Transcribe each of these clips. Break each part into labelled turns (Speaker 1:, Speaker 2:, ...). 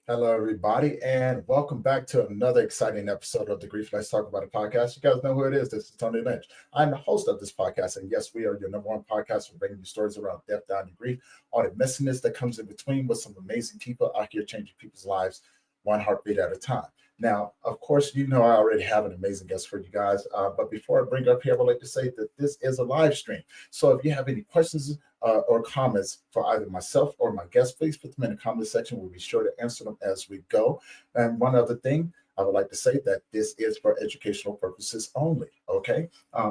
Speaker 1: Hello, everybody, and welcome back to another exciting episode of the Grief Let's Talk About a podcast. You guys know who it is. This is Tony Lynch. I'm the host of this podcast, and yes, we are your number one podcast for bringing you stories around death, dying, and grief, all the messiness that comes in between with some amazing people out here changing people's lives one heartbeat at a time. Now, of course, you know I already have an amazing guest for you guys, but before I bring it up here, I would like to say that this is a live stream. So if you have any questions or comments for either myself or my guest, please put them in the comment section. We'll be sure to answer them as we go. And one other thing, I would like to say that this is for educational purposes only. Okay.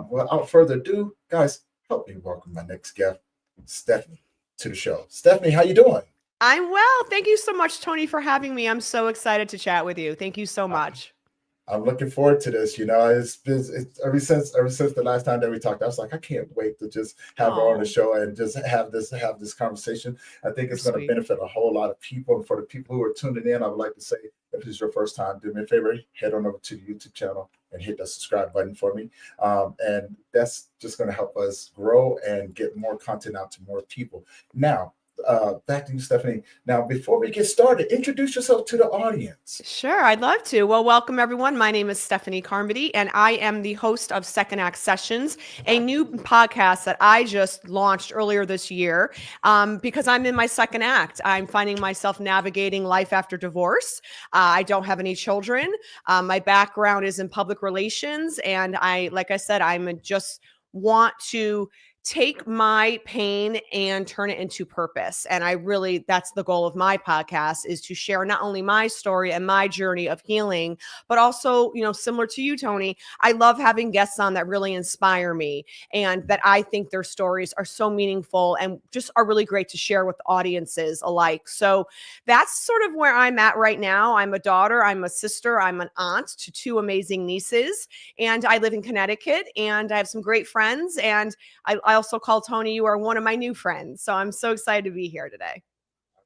Speaker 1: Without further ado, guys, help me welcome my next guest, Stephanie, to the show. Stephanie, how you doing?
Speaker 2: I'm well. Thank you so much, Tony, for having me. I'm so excited to chat with you. Thank you so much.
Speaker 1: I'm looking forward to this. You know, it's ever since the last time that we talked, I was like, I can't wait to just have her on the show and just have this conversation. I think it's going to benefit a whole lot of people. And for the people who are tuning in, I would like to say, if this is your first time, do me a favor, head on over to the YouTube channel and hit the subscribe button for me. And that's just going to help us grow and get more content out to more people. Now, back to you, Stephanie. Now, before we get started, introduce yourself to the audience.
Speaker 2: Sure, I'd love to. Well, welcome everyone. My name is Stephanie Carmody, and I am the host of Second Act Sessions, a new podcast that I just launched earlier this year because I'm in my second act. I'm finding myself navigating life after divorce. I don't have any children. My background is in public relations, and like I said, I'm just want to take my pain and turn it into purpose. And that's the goal of my podcast, is to share not only my story and my journey of healing, but also, similar to you, Tony, I love having guests on that really inspire me and that I think their stories are so meaningful and just are really great to share with audiences alike. So that's sort of where I'm at right now. I'm a daughter, I'm a sister, I'm an aunt to two amazing nieces, and I live in Connecticut, and I have some great friends, and I also call Tony, you are one of my new friends. So I'm so excited to be here today.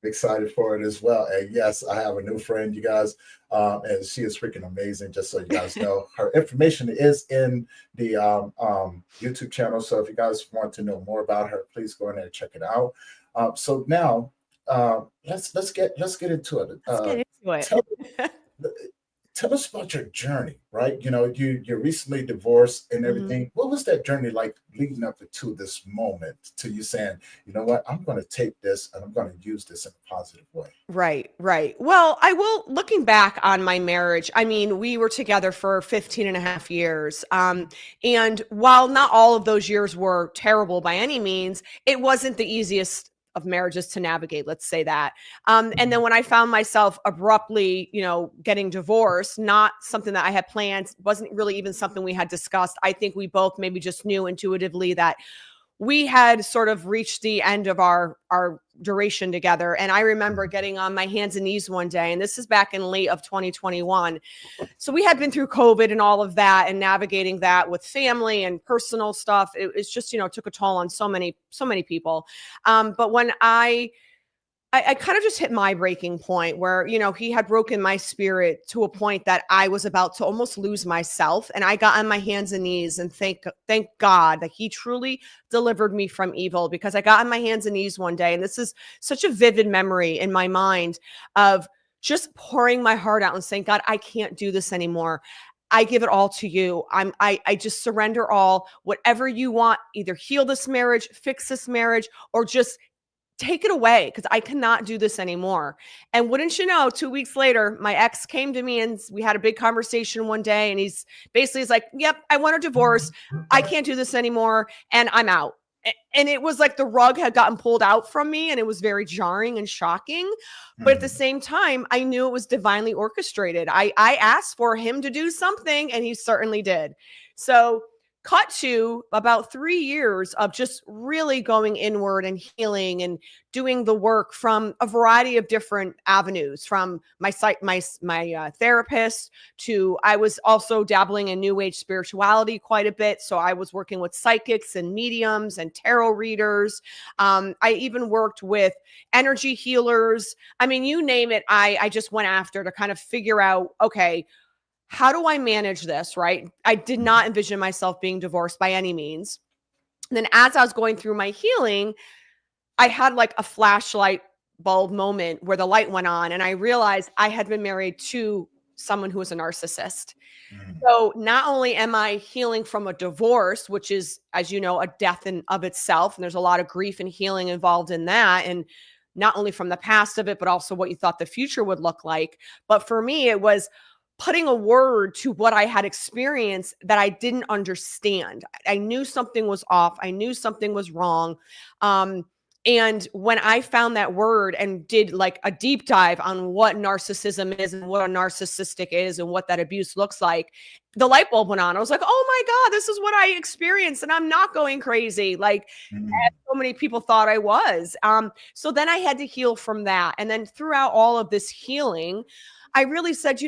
Speaker 1: I'm excited for it as well. And yes, I have a new friend, you guys, and she is freaking amazing, just so you guys know. Her information is in the YouTube channel. So if you guys want to know more about her, please go in there and check it out. So now let's get into it. Tell us about your journey, right? You know, you recently divorced and everything. Mm-hmm. What was that journey like leading up to this moment, to you saying, you know what, I'm going to take this and I'm going to use this in a positive way?
Speaker 2: Right. Well, looking back on my marriage, I mean, we were together for 15 and a half years. And while not all of those years were terrible by any means, it wasn't the easiest of marriages to navigate, let's say that. And then when I found myself abruptly, getting divorced, not something that I had planned, wasn't really even something we had discussed. I think we both maybe just knew intuitively that we had sort of reached the end of our duration together. And I remember getting on my hands and knees one day, and this is back in late of 2021. So we had been through COVID and all of that, and navigating that with family and personal stuff. It's just, took a toll on so many people. But when I kind of just hit my breaking point where, he had broken my spirit to a point that I was about to almost lose myself. And I got on my hands and knees and thank God that he truly delivered me from evil, because I got on my hands and knees one day. And this is such a vivid memory in my mind of just pouring my heart out and saying, God, I can't do this anymore. I give it all to you. I just surrender all. Whatever you want, either heal this marriage, fix this marriage, or just take it away, because I cannot do this anymore. And wouldn't you know, 2 weeks later, my ex came to me and we had a big conversation one day, and he's like, yep, I want a divorce. I can't do this anymore. And I'm out. And it was like the rug had gotten pulled out from me, and it was very jarring and shocking. But at the same time, I knew it was divinely orchestrated. I asked for him to do something, and he certainly did. So cut to about 3 years of just really going inward and healing and doing the work from a variety of different avenues, from my therapist to, I was also dabbling in new age spirituality quite a bit. So I was working with psychics and mediums and tarot readers. I even worked with energy healers. I mean, you name it, I just went after to kind of figure out, okay, how do I manage this, right? I did not envision myself being divorced by any means. And then as I was going through my healing, I had like a flashlight bulb moment where the light went on and I realized I had been married to someone who was a narcissist.
Speaker 1: Mm.
Speaker 2: So not only am I healing from a divorce, which is, as you know, a death in of itself, and there's a lot of grief and healing involved in that, and not only from the past of it, but also what you thought the future would look like. But for me, it was putting a word to what I had experienced that I didn't understand. I knew something was off. I knew something was wrong. And when I found that word and did like a deep dive on what narcissism is and what a narcissistic is and what that abuse looks like, the light bulb went on. I was like, oh my God, this is what I experienced. And I'm not going crazy. Like,
Speaker 1: Mm.
Speaker 2: as so many people thought I was. So then I had to heal from that. And then throughout all of this healing, I really said,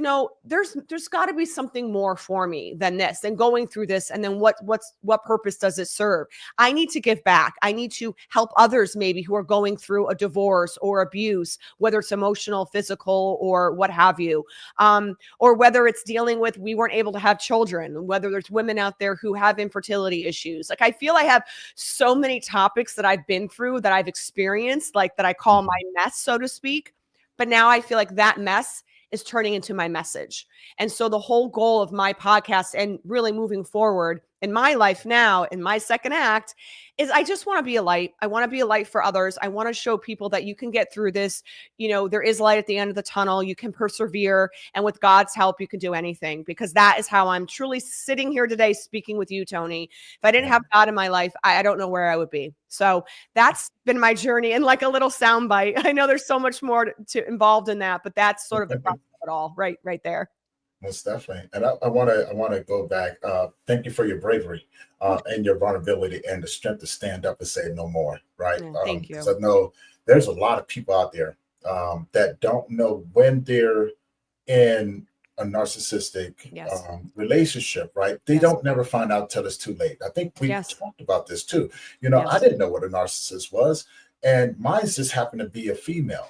Speaker 2: there's got to be something more for me than this, and going through this. And then what purpose does it serve? I need to give back. I need to help others maybe who are going through a divorce or abuse, whether it's emotional, physical, or what have you. Or whether it's dealing with, we weren't able to have children, whether there's women out there who have infertility issues. Like, I feel I have so many topics that I've been through, that I've experienced, like that I call my mess, so to speak. But now I feel like that mess is turning into my message. And so the whole goal of my podcast and really moving forward in my life now, in my second act, is I just want to be a light. I want to be a light for others. I want to show people that you can get through this. There is light at the end of the tunnel. You can persevere. And with God's help, you can do anything, because that is how I'm truly sitting here today speaking with you, Tony. If I didn't have God in my life, I don't know where I would be. So that's been my journey in like a little soundbite. I know there's so much more to involved in that, but that's sort of the process of it all right there.
Speaker 1: Most definitely. And I want to go back. Thank you for your bravery and your vulnerability and the strength to stand up and say no more. Right.
Speaker 2: Yeah, thank you.
Speaker 1: Because I know there's a lot of people out there that don't know when they're in a narcissistic relationship, right? They don't never find out till it's too late. I think we talked about this too. I didn't know what a narcissist was, and mine just happened to be a female.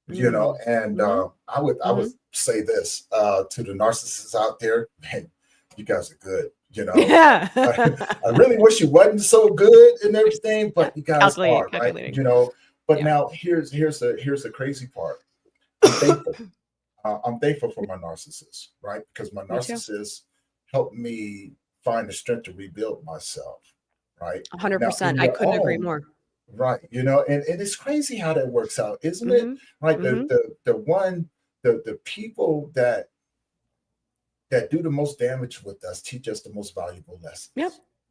Speaker 1: And I would say this to the narcissists out there, man, you guys are good.
Speaker 2: Yeah.
Speaker 1: I really wish you wasn't so good and everything, but you guys are, right? But now here's the crazy part. I'm thankful. I'm thankful for my narcissist, right? Because my narcissist helped me find the strength to rebuild myself, right?
Speaker 2: 100%. I couldn't agree more.
Speaker 1: Right. And it's crazy how that works out, isn't it? Right. The people that do the most damage with us teach us the most valuable lessons.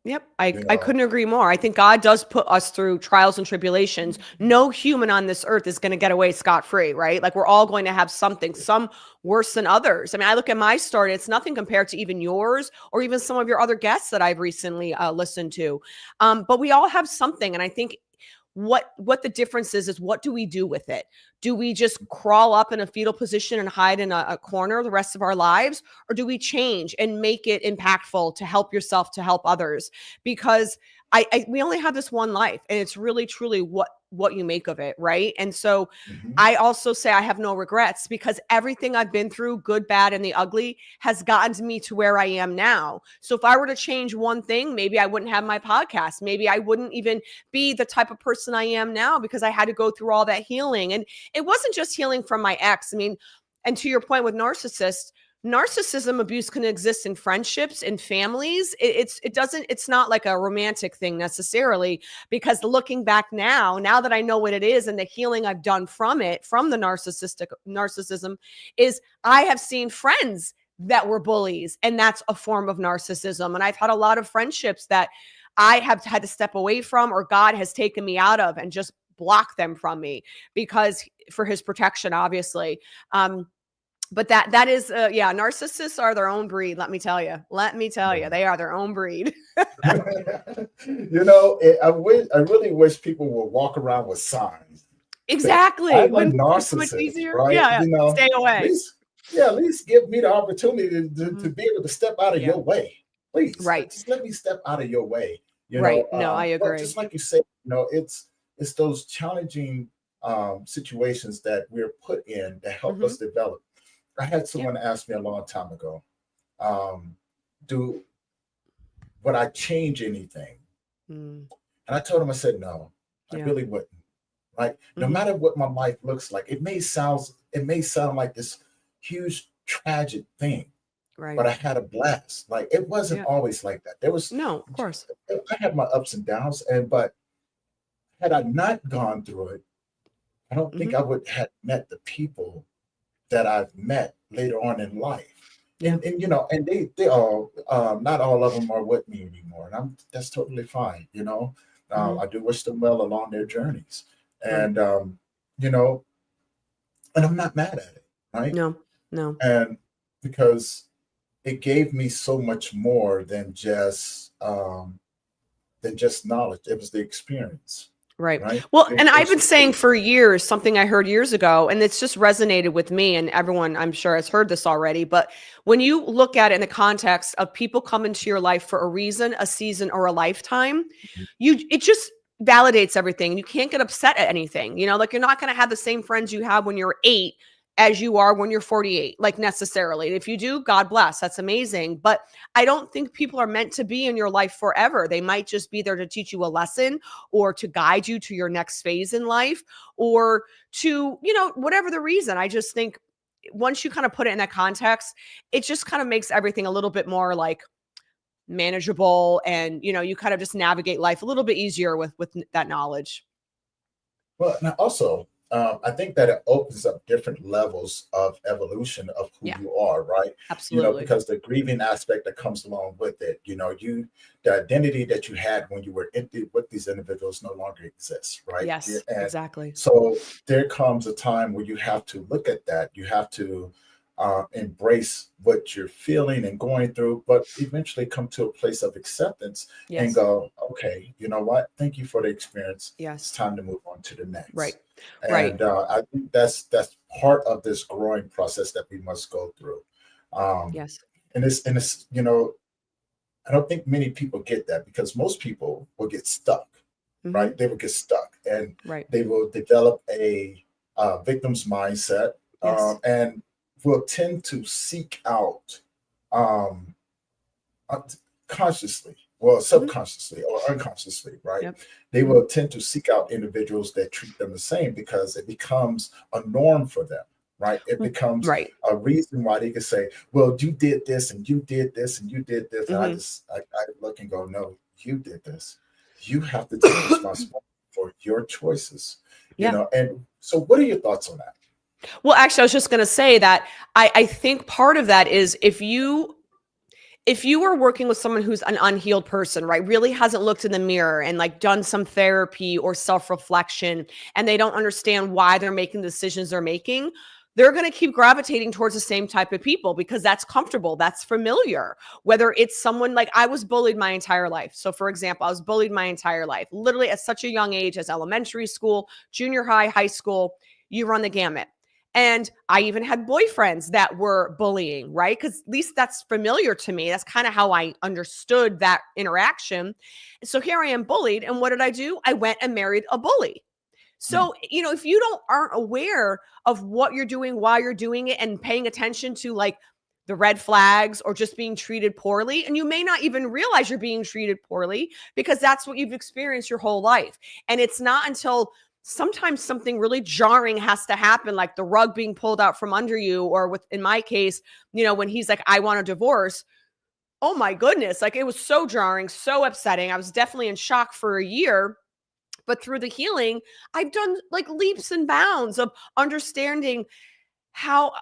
Speaker 2: Yep. I couldn't agree more. I think God does put us through trials and tribulations. No human on this earth is going to get away scot-free, right? Like, we're all going to have something, some worse than others. I mean, I look at my story, it's nothing compared to even yours or even some of your other guests that I've recently listened to. But we all have something. And I think what the difference is what do we do with it? Do we just crawl up in a fetal position and hide in a corner the rest of our lives? Or do we change and make it impactful to help yourself, to help others? Because we only have this one life, and it's really, truly what you make of it, right? And so I also say I have no regrets, because everything I've been through, good, bad, and the ugly, has gotten me to where I am now. So if I were to change one thing, maybe I wouldn't have my podcast. Maybe I wouldn't even be the type of person I am now, because I had to go through all that healing. And it wasn't just healing from my ex. I mean, and to your point with narcissism abuse can exist in friendships, in families. It's not like a romantic thing necessarily, because looking back now that I know what it is and the healing I've done from the narcissism, is I have seen friends that were bullies, and that's a form of narcissism. And I've had a lot of friendships that I have had to step away from, or God has taken me out of and just block them from me, because for his protection, obviously. But that is, narcissists are their own breed. Let me tell you, they are their own breed.
Speaker 1: I really wish people would walk around with signs.
Speaker 2: Exactly.
Speaker 1: I'm a narcissist, easier, right?
Speaker 2: Stay away.
Speaker 1: At least give me the opportunity to be able to step out of your way. Please, just let me step out of your way.
Speaker 2: No, I agree.
Speaker 1: Just like you said, it's those challenging situations that we're put in that help us develop. I had someone ask me a long time ago, would I change anything? And I told him, I said, no, I really wouldn't. right? No
Speaker 2: Mhm.
Speaker 1: matter what my life looks like, it may sound like this huge tragic thing,
Speaker 2: Right.
Speaker 1: but I had a blast. Like it wasn't
Speaker 2: Yeah.
Speaker 1: always like that. There was
Speaker 2: No, of course.
Speaker 1: I had my ups and downs, and but had I not gone through it, I don't think
Speaker 2: Mhm.
Speaker 1: I would have met the people that I've met later on in life.
Speaker 2: Yeah.
Speaker 1: And you know, and they all not all of them are with me anymore. And that's totally fine, you know.
Speaker 2: Mhm.
Speaker 1: I do wish them well along their journeys.
Speaker 2: Right.
Speaker 1: And you know, and I'm not mad at it, right?
Speaker 2: No. No.
Speaker 1: And because it gave me so much more than just knowledge. It was the experience,
Speaker 2: Right.
Speaker 1: right?
Speaker 2: Well,
Speaker 1: It
Speaker 2: and I've
Speaker 1: was
Speaker 2: been saying for years something I heard years ago, and it's just resonated with me, and everyone I'm sure has heard this already. But when you look at it in the context of people come into your life for a reason, a season, or a lifetime, it just validates everything. You can't get upset at anything. Like you're not going to have the same friends you have when you're 8 as you are when you're 48, like necessarily. If you do, God bless. That's amazing. But I don't think people are meant to be in your life forever. They might just be there to teach you a lesson or to guide you to your next phase in life or to, whatever the reason. I just think once you kind of put it in that context, it just kind of makes everything a little bit more like manageable and, you kind of just navigate life a little bit easier with that knowledge.
Speaker 1: Well, now also, I think that it opens up different levels of evolution of who
Speaker 2: Yeah,
Speaker 1: you are, right? You know,
Speaker 2: absolutely.
Speaker 1: because the grieving aspect that comes along with it, the identity that you had when you were with these individuals no longer exists, right? Yeah,
Speaker 2: Yes,
Speaker 1: and
Speaker 2: exactly.
Speaker 1: so there comes a time where you have to look at that. You have to embrace what you're feeling and going through, but eventually come to a place of acceptance and
Speaker 2: Yes.
Speaker 1: go, okay, you know what? Thank you for the experience. It's
Speaker 2: Yes.
Speaker 1: time to move on to the
Speaker 2: Right.
Speaker 1: next.
Speaker 2: Right.
Speaker 1: And I think that's part of this growing process that we must go through. Um,
Speaker 2: Yes.
Speaker 1: and it's I don't think many people get that because most people will get stuck,
Speaker 2: Hmm.
Speaker 1: right? They will get stuck and
Speaker 2: Right.
Speaker 1: they will develop a victim's mindset,
Speaker 2: Yes.
Speaker 1: and will tend to seek out um, uh, consciously, well,
Speaker 2: Hmm.
Speaker 1: subconsciously or unconsciously, right?
Speaker 2: Yep.
Speaker 1: They
Speaker 2: Hmm.
Speaker 1: will tend to seek out individuals that treat them the same because it becomes a norm for them, right? It becomes
Speaker 2: Right.
Speaker 1: a reason why they can say, well, you did this and you did this and you did this. And
Speaker 2: Hmm.
Speaker 1: I look and go, no, you did this. You have to take responsibility for your choices,
Speaker 2: Yeah.
Speaker 1: And so, what are your thoughts on that?
Speaker 2: Well, actually, I was just going to say that I think part of that is if you are working with someone who's an unhealed person, right, really hasn't looked in the mirror and like done some therapy or self-reflection, and they don't understand why they're making the decisions they're making, they're going to keep gravitating towards the same type of people because that's comfortable, that's familiar. Whether it's someone like I was bullied my entire life. So, for example, I was bullied my entire life, literally at such a young age as elementary school, junior high, high school, you run the gamut. And I even had boyfriends that were bullying, right? Because at least that's familiar to me. That's kind of how I understood that interaction. So here I am bullied. And what did I do? I went and married a bully.
Speaker 1: Mm,
Speaker 2: So, if you aren't aware of what you're doing, why you're doing it, and paying attention to like the red flags or just being treated poorly, and you may not even realize you're being treated poorly because that's what you've experienced your whole life. And it's not until sometimes something really jarring has to happen, like the rug being pulled out from under you, or with, in my case, when he's like, I want a divorce. Oh my goodness. Like it was so jarring, so upsetting. I was definitely in shock for a year. But through the healing, I've done like leaps and bounds of understanding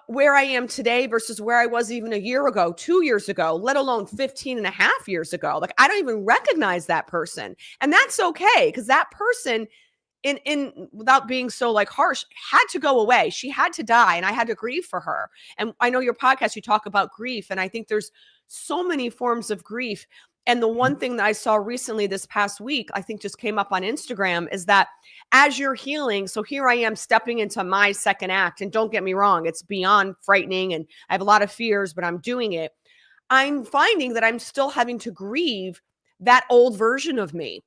Speaker 2: where I am today versus where I was even a year ago, 2 years ago, let alone 15 and a half years ago. Like I don't even recognize that person. And that's okay because that person in without being so like harsh had to go away. She had to die and I had to grieve for her. And I know your podcast, you talk about grief. And I think there's so many forms of grief. And the
Speaker 1: mhm,
Speaker 2: one thing that I saw recently this past week, I think just came up on Instagram, is that as you're healing, so here I am stepping into my second act. And don't get me wrong, it's beyond frightening and I have a lot of fears, but I'm doing it. I'm finding that I'm still having to grieve that old version of me.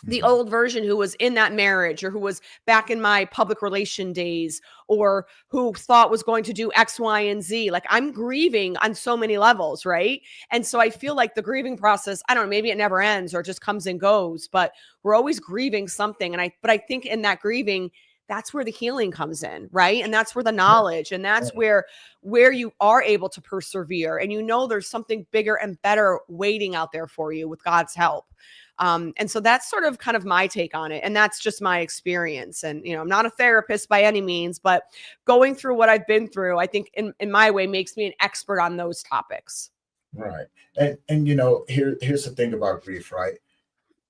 Speaker 2: the
Speaker 1: Mhm.
Speaker 2: old version who was in that marriage, or who was back in my public relation days, or who thought was going to do X, Y, and Z. Like, I'm grieving on so many levels, right? And so I feel like the grieving process, I don't know, maybe it never ends or just comes and goes, but we're always grieving something. But I think in that grieving, that's where the healing comes in, right? And that's where the
Speaker 1: Yeah.
Speaker 2: knowledge, and that's where you are able to persevere, and there's something bigger and better waiting out there for you with God's help. And so that's sort of kind of my take on it. And that's just my experience. And, I'm not a therapist by any means, but going through what I've been through, I think in my way makes me an expert on those topics.
Speaker 1: Right. And here's the thing about grief, right?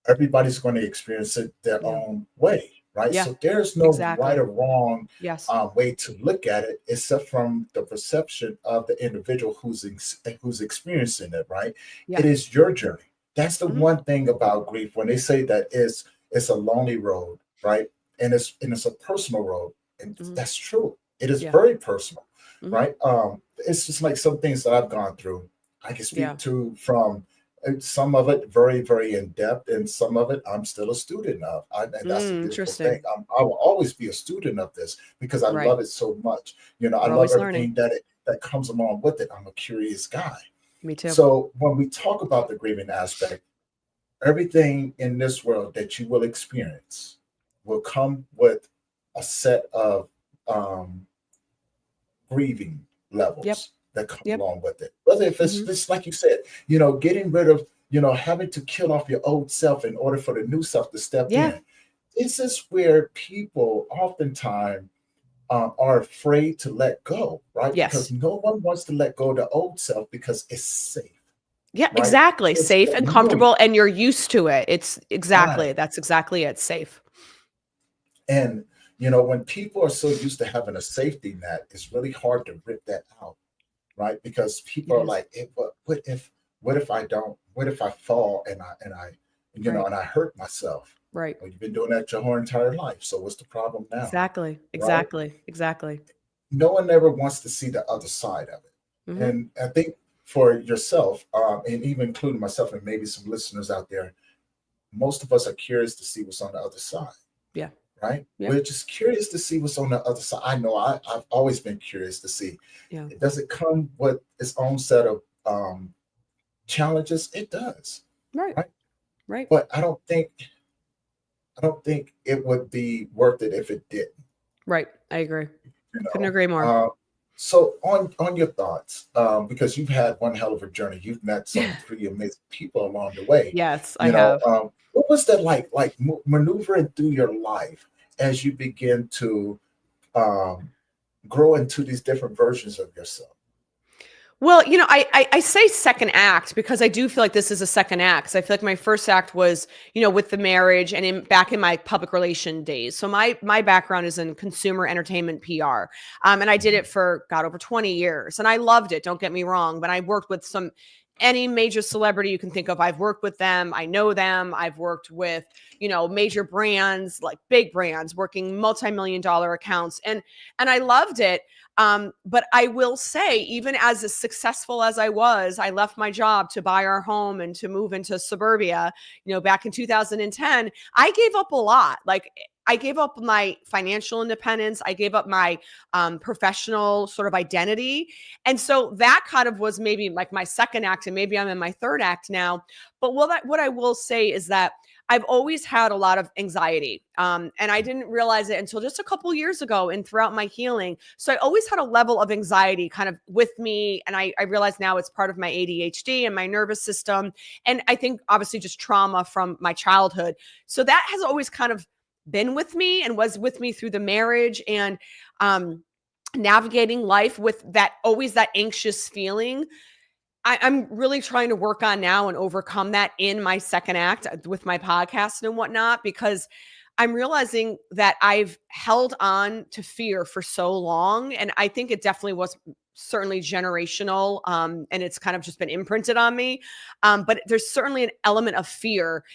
Speaker 1: Everybody's going to experience it their
Speaker 2: Yeah.
Speaker 1: own way, right?
Speaker 2: Yeah,
Speaker 1: So there's no
Speaker 2: exactly.
Speaker 1: right or wrong
Speaker 2: Yes.
Speaker 1: way to look at it, except from the perception of the individual who's experiencing it, right?
Speaker 2: Yeah.
Speaker 1: It is your journey. That's the
Speaker 2: Mhm.
Speaker 1: one thing about grief when they say that it's a lonely road, right? And it's a personal road, and
Speaker 2: Mhm.
Speaker 1: that's true. It is
Speaker 2: Yeah.
Speaker 1: very personal,
Speaker 2: Mhm.
Speaker 1: right? It's just like some things that I've gone through. I can speak
Speaker 2: Yeah.
Speaker 1: to from some of it very, very in depth, and some of it I'm still a student of. And that's the beautiful thing.
Speaker 2: Interesting.
Speaker 1: I will always be a student of this because I
Speaker 2: Right.
Speaker 1: love it so much. I
Speaker 2: We're
Speaker 1: love
Speaker 2: always learning.
Speaker 1: everything that comes along with it. I'm a curious guy.
Speaker 2: Me too.
Speaker 1: So when we talk about the grieving aspect, everything in this world that you will experience will come with a set of um, grieving
Speaker 2: Yep.
Speaker 1: levels that come
Speaker 2: Yep.
Speaker 1: along with it. Whether if it's
Speaker 2: Mhm.
Speaker 1: just like you said, getting rid of, having to kill off your old self in order for the new self to step
Speaker 2: Yeah.
Speaker 1: in. This is where people oftentimes are afraid to let go, right?
Speaker 2: Yes.
Speaker 1: Because no one wants to let go of the old self because it's safe,
Speaker 2: Yeah,
Speaker 1: right?
Speaker 2: exactly.
Speaker 1: It's
Speaker 2: Safe and
Speaker 1: familiar,
Speaker 2: comfortable, and you're used to it. That's exactly it. Safe.
Speaker 1: and when people are so used to having a safety net, it's really hard to rip that out, right? Because
Speaker 2: It
Speaker 1: people are
Speaker 2: is.
Speaker 1: like, what if I don't? What if I fall and I
Speaker 2: Right.
Speaker 1: and I hurt myself?
Speaker 2: Right.
Speaker 1: Well, you've been doing that your whole entire life. So what's the problem now,
Speaker 2: Exactly.
Speaker 1: right?
Speaker 2: Exactly. Exactly.
Speaker 1: No one ever wants to see the other side of it.
Speaker 2: Mhm.
Speaker 1: And I think for yourself, and even including myself and maybe some listeners out there, most of us are curious to see what's on the other side,
Speaker 2: Yeah.
Speaker 1: right?
Speaker 2: Yep.
Speaker 1: We're just curious to see what's on the other side. I know I've always been curious to see.
Speaker 2: Yeah.
Speaker 1: Does it come with its own set of challenges? It does,
Speaker 2: Right.
Speaker 1: right?
Speaker 2: Right.
Speaker 1: But I don't think it would be worth it if it didn't.
Speaker 2: Right. I agree.
Speaker 1: You
Speaker 2: Couldn't
Speaker 1: know.
Speaker 2: agree more.
Speaker 1: So on your thoughts, because you've had one hell of a journey, you've met some pretty amazing people along the way.
Speaker 2: Yes, I have.
Speaker 1: What was that like? Like maneuvering through your life as you begin to um, grow into these different versions of yourself.
Speaker 2: Well, I say second act because I do feel like this is a second act. 'Cause I feel like my first act was, with the marriage and back in my public relation days. So my background is in consumer entertainment PR, and I did it for over 20 years, and I loved it. Don't get me wrong, but I worked with any major celebrity you can think of. I've worked with them. I know them. I've worked with major brands, like big brands, working multi-million dollar accounts, and I loved it. But I will say, even as successful as I was, I left my job to buy our home and to move into suburbia, back in 2010. I gave up a lot. Like, I gave up my financial independence. I gave up my professional sort of identity. And so that kind of was maybe like my second act, and maybe I'm in my third act now. But what I will say is that I've always had a lot of anxiety. And I didn't realize it until just a couple years ago and throughout my healing. So I always had a level of anxiety kind of with me. And I realize now it's part of my ADHD and my nervous system. And I think obviously just trauma from my childhood. So that has always kind of been with me and was with me through the marriage and navigating life with that anxious feeling. I'm really trying to work on now and overcome that in my second act with my podcast and whatnot, because I'm realizing that I've held on to fear for so long. And I think it definitely was certainly generational, and it's kind of just been imprinted on me. But there's certainly an element of fear.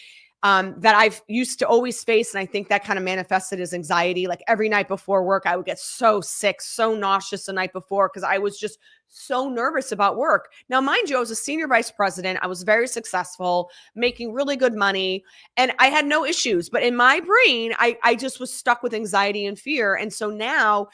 Speaker 2: that I've used to always face. And I think that kind of manifested as anxiety. Like every night before work, I would get so sick, so nauseous the night before because I was just so nervous about work. Now, mind you, I was a senior vice president. I was very successful, making really good money, and I had no issues. But in my brain, I just was stuck with anxiety and fear. And so now,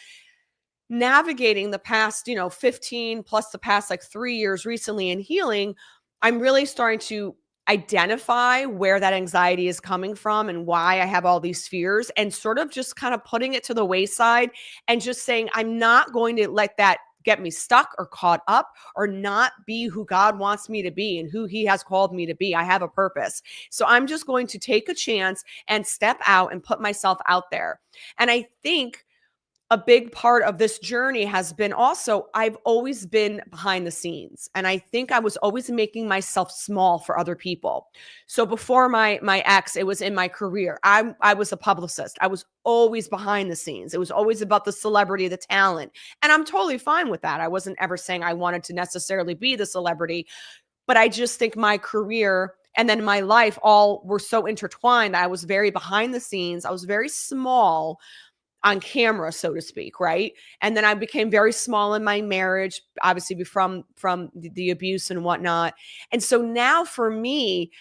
Speaker 2: navigating the past, 15 plus the past like 3 years recently in healing, I'm really starting to identify where that anxiety is coming from and why I have all these fears, and sort of just kind of putting it to the wayside and just saying, I'm not going to let that get me stuck or caught up or not be who God wants me to be and who he has called me to be. I have a purpose. So I'm just going to take a chance and step out and put myself out there. And I think a big part of this journey has been also, I've always been behind the scenes. And I think I was always making myself small for other people. So before my ex, it was in my career. I was a publicist. I was always behind the scenes. It was always about the celebrity, the talent. And I'm totally fine with that. I wasn't ever saying I wanted to necessarily be the celebrity, but I just think my career and then my life all were so intertwined. I was very behind the scenes. I was very small on camera, so to speak, right? And then I became very small in my marriage, obviously from the abuse and whatnot. And so now for me,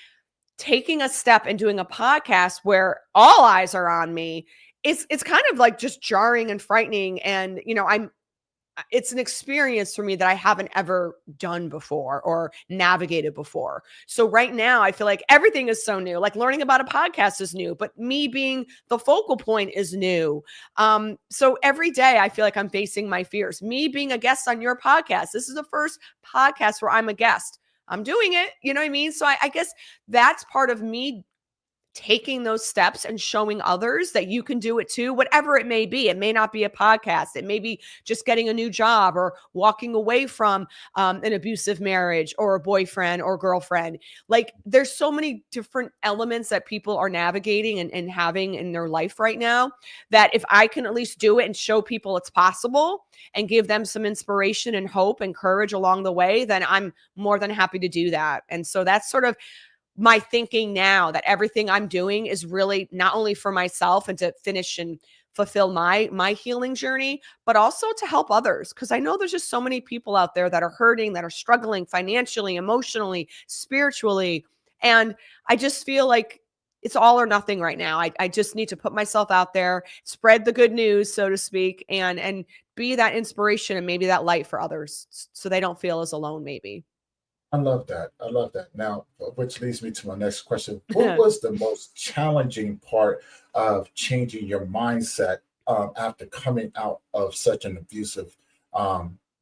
Speaker 2: taking a step and doing a podcast where all eyes are on me, it's kind of like just jarring and frightening. And it's an experience for me that I haven't ever done before or navigated before. So right now I feel like everything is so new. Like learning about a podcast is new, but me being the focal point is new. So every day I feel like I'm facing my fears. Me being a guest on your podcast. This is the first podcast where I'm a guest. I'm doing it. You know what I mean? So I guess that's part of me taking those steps and showing others that you can do it too, whatever it may be. It may not be a podcast. It may be just getting a new job or walking away from an abusive marriage or a boyfriend or girlfriend. Like there's so many different elements that people are navigating and having in their life right now that if I can at least do it and show people it's possible and give them some inspiration and hope and courage along the way, then I'm more than happy to do that. And so that's sort of my thinking now, that everything I'm doing is really not only for myself and to finish and fulfill my healing journey, but also to help others. Because I know there's just so many people out there that are hurting, that are struggling financially, emotionally, spiritually. And I just feel like it's all or nothing right now. I just need to put myself out there, spread the good news, so to speak, and be that inspiration and maybe that light for others so they don't feel as alone maybe.
Speaker 1: I love that. I love that. Now, which leads me to my next question. What was the most challenging part of changing your mindset after coming out of such an abusive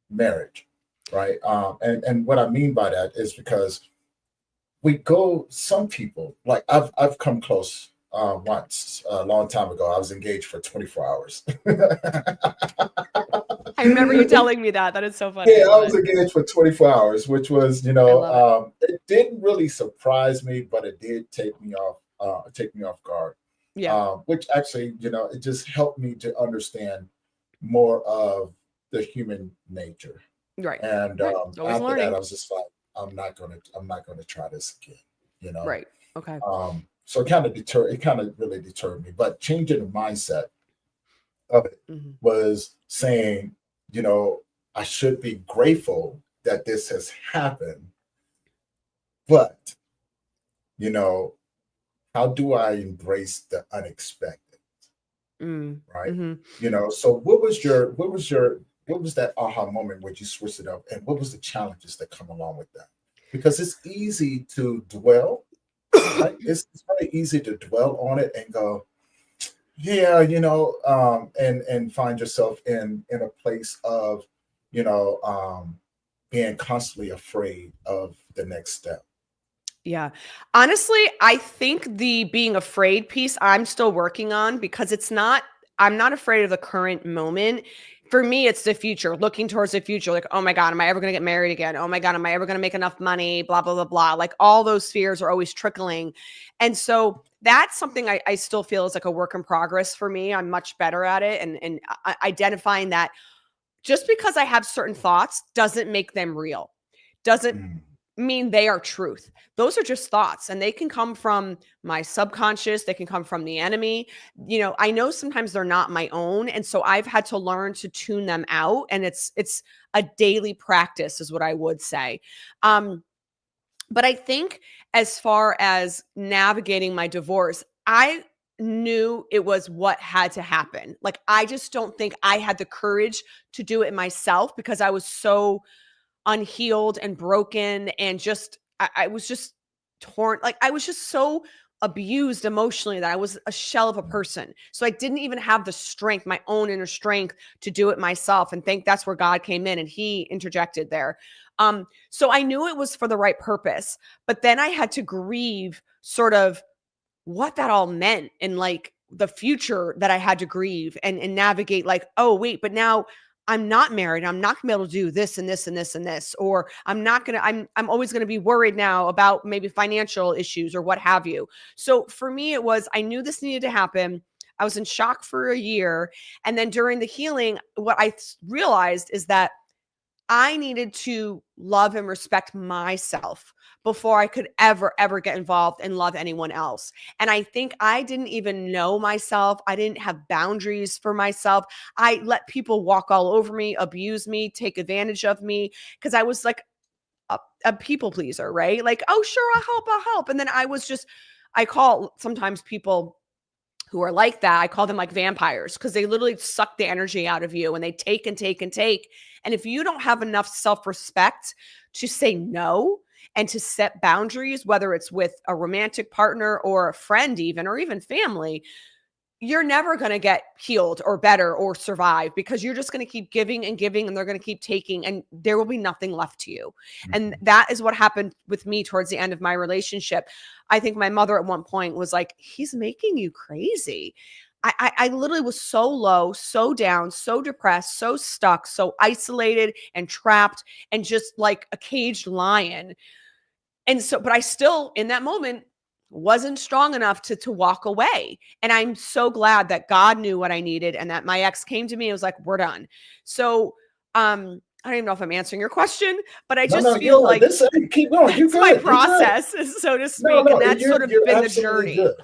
Speaker 1: marriage, right? And what I mean by that is because some people, like I've come close once a long time ago. I was engaged for 24 hours.
Speaker 2: I remember you telling me that. That is so funny.
Speaker 1: Yeah, I was engaged for 24 hours, which was, it didn't really surprise me, but it did take me off guard.
Speaker 2: Yeah.
Speaker 1: Which actually, it just helped me to understand more of the human nature.
Speaker 2: Right.
Speaker 1: And
Speaker 2: right.
Speaker 1: after
Speaker 2: learning.
Speaker 1: that, I was just like, I'm not gonna try this again.
Speaker 2: Right. Okay.
Speaker 1: So it kind of really deterred me. But changing the mindset of it was saying, I should be grateful that this has happened, but, how do I embrace the unexpected? Right. So what was that aha moment where you switched it up, and what was the challenges that come along with that? Because it's easy to dwell, right? It's very easy to dwell on it and go, yeah, and find yourself in a place of, being constantly afraid of the next step.
Speaker 2: Yeah. Honestly, I think the being afraid piece I'm still working on, because I'm not afraid of the current moment. For me, it's the future, looking towards the future. Like, oh my God, am I ever going to get married again? Oh my God, am I ever going to make enough money? Blah, blah, blah, blah. Like all those fears are always trickling. And so that's something I still feel is like a work in progress for me. I'm much better at it. And identifying that just because I have certain thoughts doesn't make them real. Doesn't mean they are truth. Those are just thoughts, and they can come from my subconscious. They can come from the enemy. I know sometimes they're not my own. And so I've had to learn to tune them out. And it's a daily practice is what I would say. But I think as far as navigating my divorce, I knew it was what had to happen. Like, I just don't think I had the courage to do it myself because I was so unhealed and broken, and just I was just torn. Like, I was just so abused emotionally that I was a shell of a person. So I didn't even have the strength, my own inner strength, to do it myself. And think that's where God came in and he interjected there. So I knew it was for the right purpose, but then I had to grieve sort of what that all meant, and like the future that I had to grieve and navigate, like, oh wait, but now I'm not married. I'm not gonna be able to do this and this and this and this, or I'm always gonna be worried now about maybe financial issues or what have you. So for me, it was, I knew this needed to happen. I was in shock for a year. And then during the healing, what I realized is that I needed to love and respect myself before I could ever get involved and love anyone else. And I think I didn't even know myself. I didn't have boundaries for myself. I let people walk all over me, abuse me, take advantage of me, because I was like a people pleaser, right? Like, oh, sure, I'll help. And then I call sometimes people who are like that, I call them like vampires, because they literally suck the energy out of you and they take and take and take. And if you don't have enough self-respect to say no and to set boundaries, whether it's with a romantic partner or a friend even, or even family, you're never going to get healed or better or survive, because you're just going to keep giving and giving, and they're going to keep taking, and there will be nothing left to you. Mm-hmm. And that is what happened with me towards the end of my relationship. I think my mother at one point was like, he's making you crazy. I literally was so low, so down, so depressed, so stuck, so isolated and trapped, and just like a caged lion. And so, but I still, in that moment, wasn't strong enough to walk away. And I'm so glad that God knew what I needed, and that my ex came to me and was like, we're done. So, I don't even know if I'm answering your question, but I just feel like
Speaker 1: this, keep going.
Speaker 2: It's my process, so to speak. And that's sort of been the journey.
Speaker 1: Good.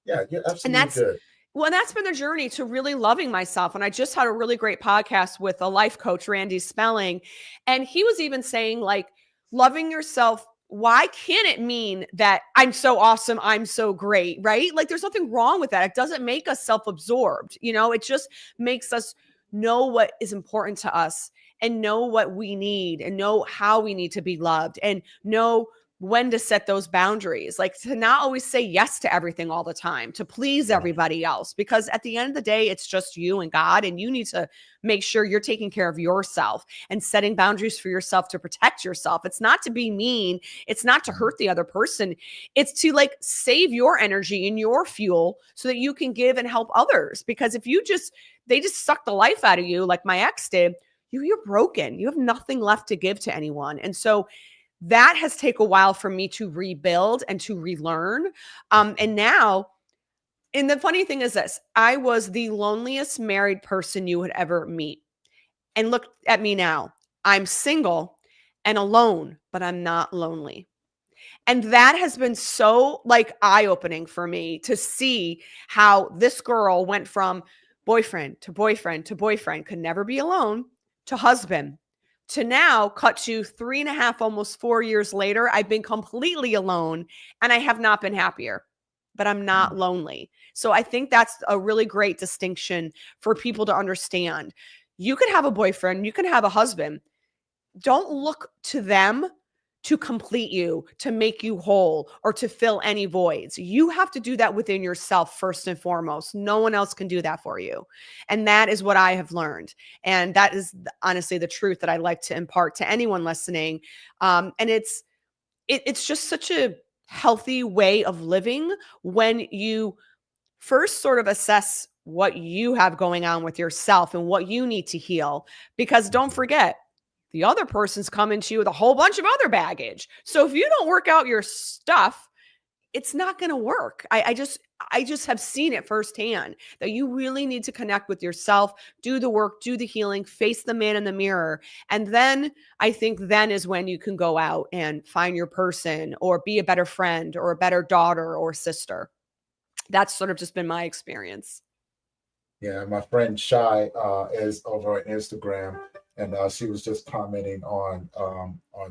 Speaker 1: Yeah, you're absolutely good.
Speaker 2: Well, and that's been the journey to really loving myself. And I just had a really great podcast with a life coach, Randy Spelling. And he was even saying, like, loving yourself, why can't it mean that I'm so awesome, I'm so great, right? Like, there's nothing wrong with that. It doesn't make us self-absorbed. It just makes us know what is important to us, and know what we need, and know how we need to be loved, and know when to set those boundaries, like to not always say yes to everything all the time, to please everybody else, because at the end of the day, it's just you and God, and you need to make sure you're taking care of yourself and setting boundaries for yourself to protect yourself. It's not to be mean. It's not to hurt the other person. It's to like save your energy and your fuel so that you can give and help others. Because if they just suck the life out of you, like my ex did, you're broken. You have nothing left to give to anyone. And so that has taken a while for me to rebuild and to relearn. And now, and the funny thing is this, I was the loneliest married person you would ever meet. And look at me now. I'm single and alone, but I'm not lonely. And that has been so like eye-opening for me to see how this girl went from boyfriend to boyfriend to boyfriend, could never be alone, to husband, to now cut to 3.5, almost 4 years later, I've been completely alone and I have not been happier, but I'm not lonely. So I think that's a really great distinction for people to understand. You could have a boyfriend, you can have a husband. Don't look to them to complete you, to make you whole, or to fill any voids. You have to do that within yourself first and foremost. No one else can do that for you. And that is what I have learned. And that is honestly the truth that I like to impart to anyone listening. And it's just such a healthy way of living when you first sort of assess what you have going on with yourself and what you need to heal. Because don't forget, the other person's coming to you with a whole bunch of other baggage. So if you don't work out your stuff, it's not going to work. I just have seen it firsthand that you really need to connect with yourself, do the work, do the healing, face the man in the mirror. And then I think then is when you can go out and find your person or be a better friend or a better daughter or sister. That's sort of just been my experience.
Speaker 1: Yeah, my friend Shy is over on Instagram, and she was just commenting on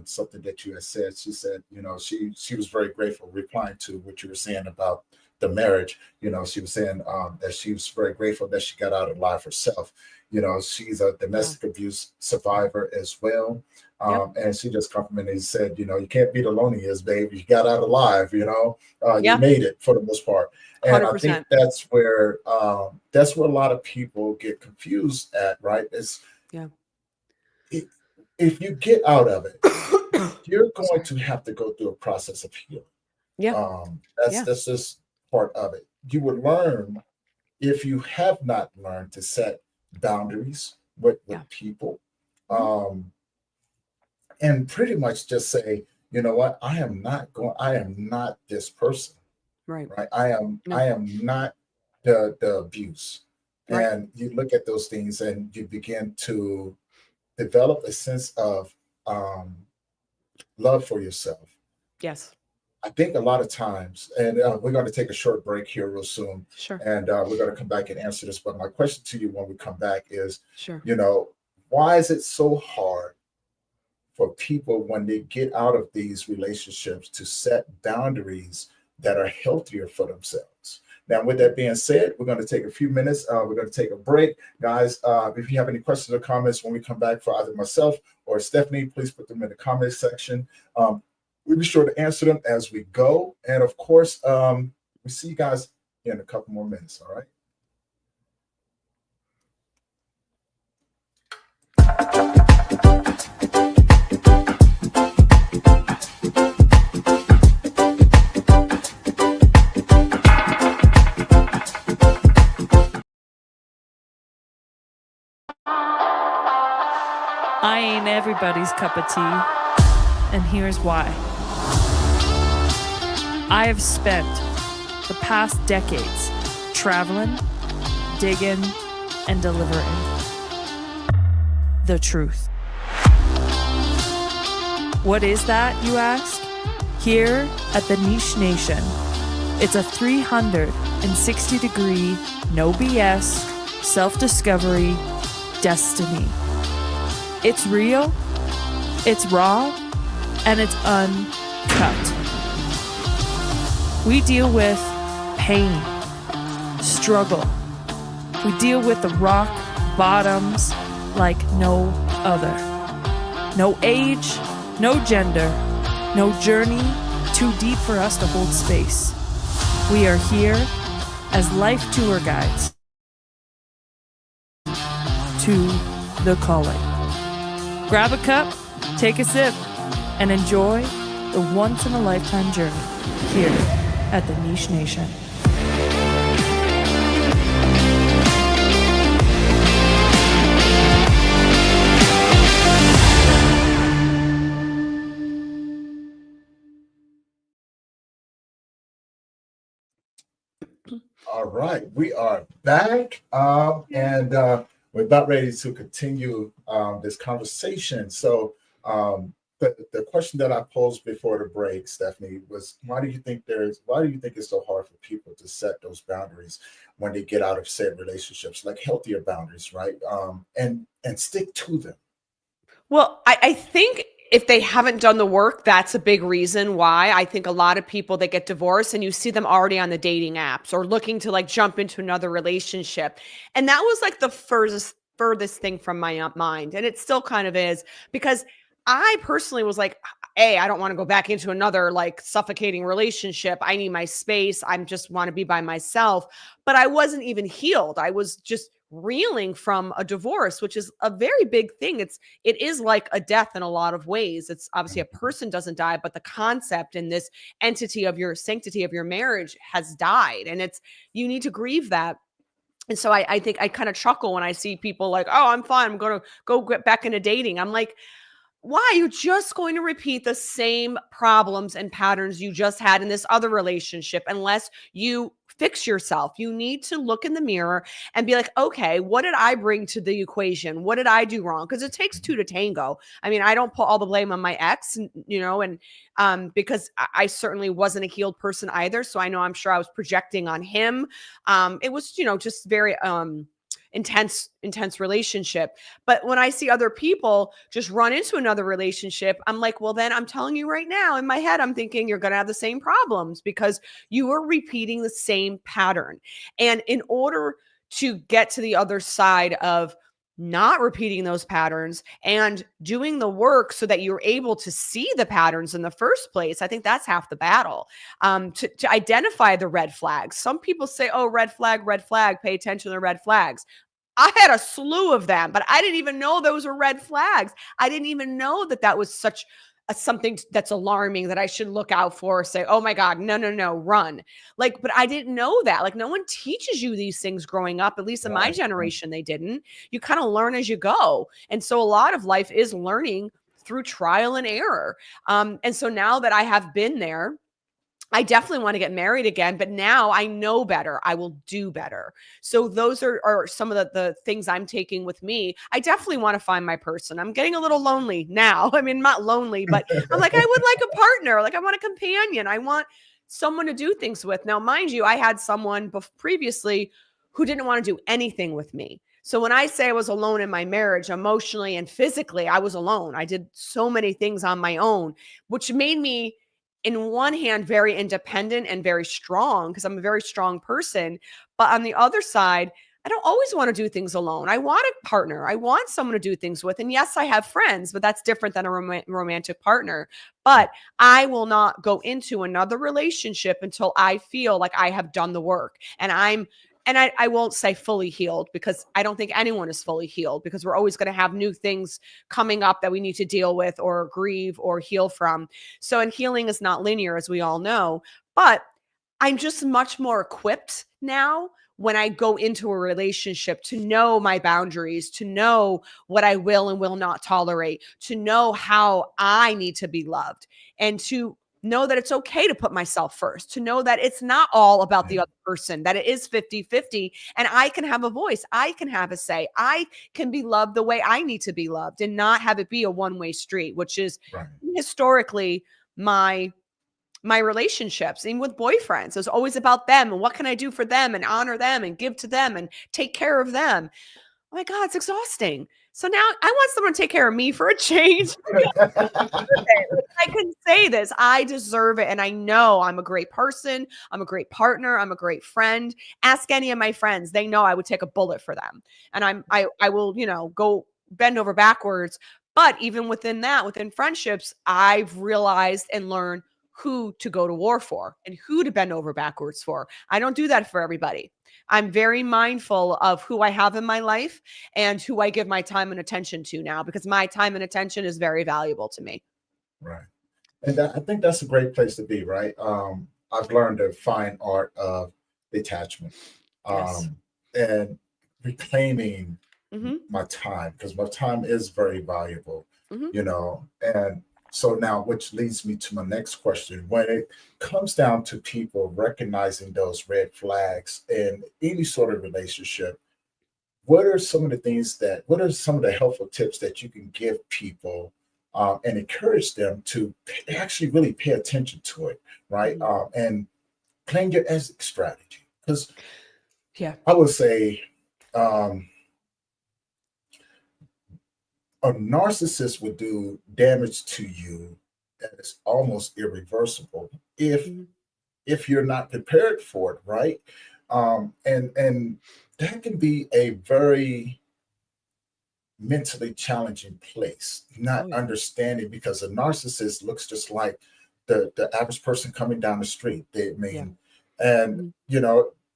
Speaker 1: something that you had said. She said, you know, she was very grateful, replying to what you were saying about the marriage. You know, she was saying that she was very grateful that she got out alive herself. You know, she's a domestic abuse survivor as well. And she just complimented and said, you know, you can't be the loneliest, babe. You got out alive, you know, you made it for the most part. And
Speaker 2: 100%.
Speaker 1: I think that's where a lot of people get confused at, right? If you get out of it, you're going to have to go through a process of healing. That's just part of it. You would learn if you have not learned to set boundaries with people, and pretty much just say, you know what, I am not this person. Right. I am not the abuse. Right. And you look at those things and you begin to develop a sense of love for yourself.
Speaker 2: Yes.
Speaker 1: I think a lot of times, and we're going to take a short break here real soon.
Speaker 2: Sure.
Speaker 1: And we're going to come back and answer this. But my question to you when we come back is,
Speaker 2: sure,
Speaker 1: you know, why is it so hard for people when they get out of these relationships to set boundaries that are healthier for themselves? Now, with that being said, we're going to take a few minutes. We're going to take a break. Guys, if you have any questions or comments when we come back for either myself or Stephanie, please put them in the comment section. We'll be sure to answer them as we go. And of course, we see you guys in a couple more minutes. All right.
Speaker 3: I ain't everybody's cup of tea, and here's why. I have spent the past decades traveling, digging, and delivering the truth. What is that, you ask? Here at the Niche Nation, it's a 360-degree, no BS, self-discovery destiny. It's real, it's raw, and it's uncut. We deal with pain, struggle. We deal with the rock bottoms like no other. No age, no gender, no journey too deep for us to hold space. We are here as life tour guides to the calling. Grab a cup, take a sip, and enjoy the once-in-a-lifetime journey here at the Niche Nation.
Speaker 1: All right, we are back, and we're about ready to continue this conversation. So, the question that I posed before the break, Stephanie, was why do you think it's so hard for people to set those boundaries when they get out of said relationships, like healthier boundaries, right? And stick to them.
Speaker 2: Well, I think if they haven't done the work, that's a big reason why. I think a lot of people that get divorced and you see them already on the dating apps or looking to like jump into another relationship. And that was like the furthest thing from my mind. And it still kind of is, because I personally was like, hey, I don't want to go back into another like suffocating relationship. I need my space. I just want to be by myself. But I wasn't even healed. I was just reeling from a divorce, which is a very big thing. It is like a death in a lot of ways. It's obviously a person doesn't die, but the concept and this entity of your sanctity of your marriage has died. And you need to grieve that. And so I think I kind of chuckle when I see people like, oh, I'm fine, I'm going to go get back into dating. I'm like, why? You're just going to repeat the same problems and patterns you just had in this other relationship unless you fix yourself. You need to look in the mirror and be like, okay, what did I bring to the equation? What did I do wrong? Because it takes two to tango. I mean, I don't put all the blame on my ex, and because I certainly wasn't a healed person either. So I know, I'm sure I was projecting on him. It was, just very intense relationship. But when I see other people just run into another relationship, I'm like, well, then I'm telling you right now, in my head, I'm thinking you're going to have the same problems because you are repeating the same pattern. And in order to get to the other side of not repeating those patterns and doing the work so that you're able to see the patterns in the first place, I think that's half the battle. To identify the red flags. Some people say, oh, red flag, pay attention to the red flags. I had a slew of them, but I didn't even know those were red flags. I didn't even know that was such something that's alarming that I should look out for, or say, oh my God, no, run. But I didn't know that. No one teaches you these things growing up, at least in my generation, they didn't. You kind of learn as you go. And so a lot of life is learning through trial and error. And so now that I have been there, I definitely want to get married again, but now I know better. I will do better. So those are some of the things I'm taking with me. I definitely want to find my person. I'm getting a little lonely now. I mean, not lonely, but I'm like, I would like a partner. I want a companion. I want someone to do things with. Now, mind you, I had someone previously who didn't want to do anything with me. So when I say I was alone in my marriage, emotionally and physically, I was alone. I did so many things on my own, which made me, in one hand, very independent and very strong, because I'm a very strong person. But on the other side, I don't always want to do things alone. I want a partner. I want someone to do things with. And yes, I have friends, but that's different than a romantic partner. But I will not go into another relationship until I feel like I have done the work. And I won't say fully healed, because I don't think anyone is fully healed, because we're always going to have new things coming up that we need to deal with or grieve or heal from. So, and healing is not linear, as we all know, but I'm just much more equipped now when I go into a relationship to know my boundaries, to know what I will and will not tolerate, to know how I need to be loved, and to know that it's okay to put myself first, to know that it's not all about the other person, that it is 50-50, and I can have a voice. I can have a say. I can be loved the way I need to be loved, and not have it be a one-way street, which is historically my relationships, even with boyfriends. It's always about them and what can I do for them and honor them and give to them and take care of them. Oh my God, it's exhausting. So now I want someone to take care of me for a change. I can say this. I deserve it. And I know I'm a great person. I'm a great partner. I'm a great friend. Ask any of my friends. They know I would take a bullet for them. And I will, go bend over backwards. But even within that, within friendships, I've realized and learned who to go to war for and who to bend over backwards for. I don't do that for everybody. I'm very mindful of who I have in my life and who I give my time and attention to now, because my time and attention is very valuable to me.
Speaker 1: Right. And I think that's a great place to be, right? I've learned the fine art of detachment, and reclaiming my time, because my time is very valuable, and so now, which leads me to my next question. When it comes down to people recognizing those red flags in any sort of relationship, what are some of the helpful tips that you can give people and encourage them to actually really pay attention to it, right? And plan your exit strategy. Because I would say a narcissist would do damage to you that is almost irreversible if you're not prepared for it, right? And that can be a very mentally challenging place, not understanding, because a narcissist looks just like the average person coming down the street. They're really,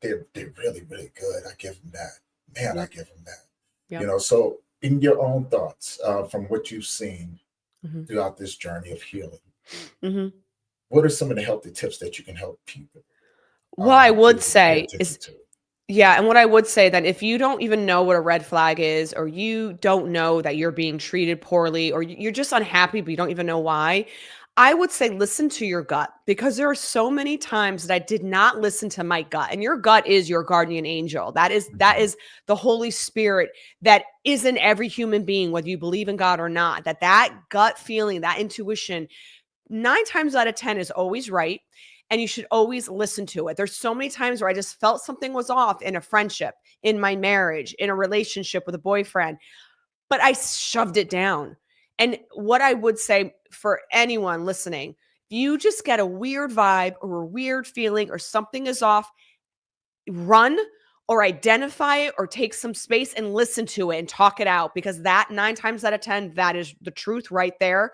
Speaker 1: really good. I give them that. Man, I give them that. So in your own thoughts, from what you've seen throughout this journey of healing, what are some of the healthy tips that you can help people?
Speaker 2: What I would say is Yeah, and what I would say then, if you don't even know what a red flag is, or you don't know that you're being treated poorly, or you're just unhappy, but you don't even know why, I would say listen to your gut, because there are so many times that I did not listen to my gut. And your gut is your guardian angel. That is the Holy Spirit that is in every human being, whether you believe in God or not. That gut feeling, that intuition, 9 times out of 10 is always right. And you should always listen to it. There's so many times where I just felt something was off in a friendship, in my marriage, in a relationship with a boyfriend, but I shoved it down. And what I would say for anyone listening, if you just get a weird vibe or a weird feeling or something is off, run or identify it or take some space and listen to it and talk it out, because that 9 times out of 10, that is the truth right there.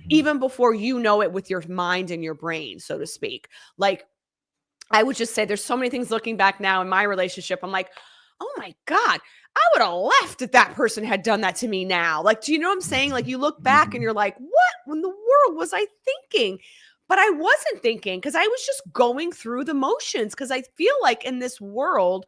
Speaker 2: Even before you know it with your mind and your brain, so to speak. Like, I would just say there's so many things looking back now in my relationship. I'm like, oh my God, I would have left if that person had done that to me now. Like, do you know what I'm saying? Like, you look back and you're like, what in the world was I thinking? But I wasn't thinking, because I was just going through the motions, because I feel like in this world,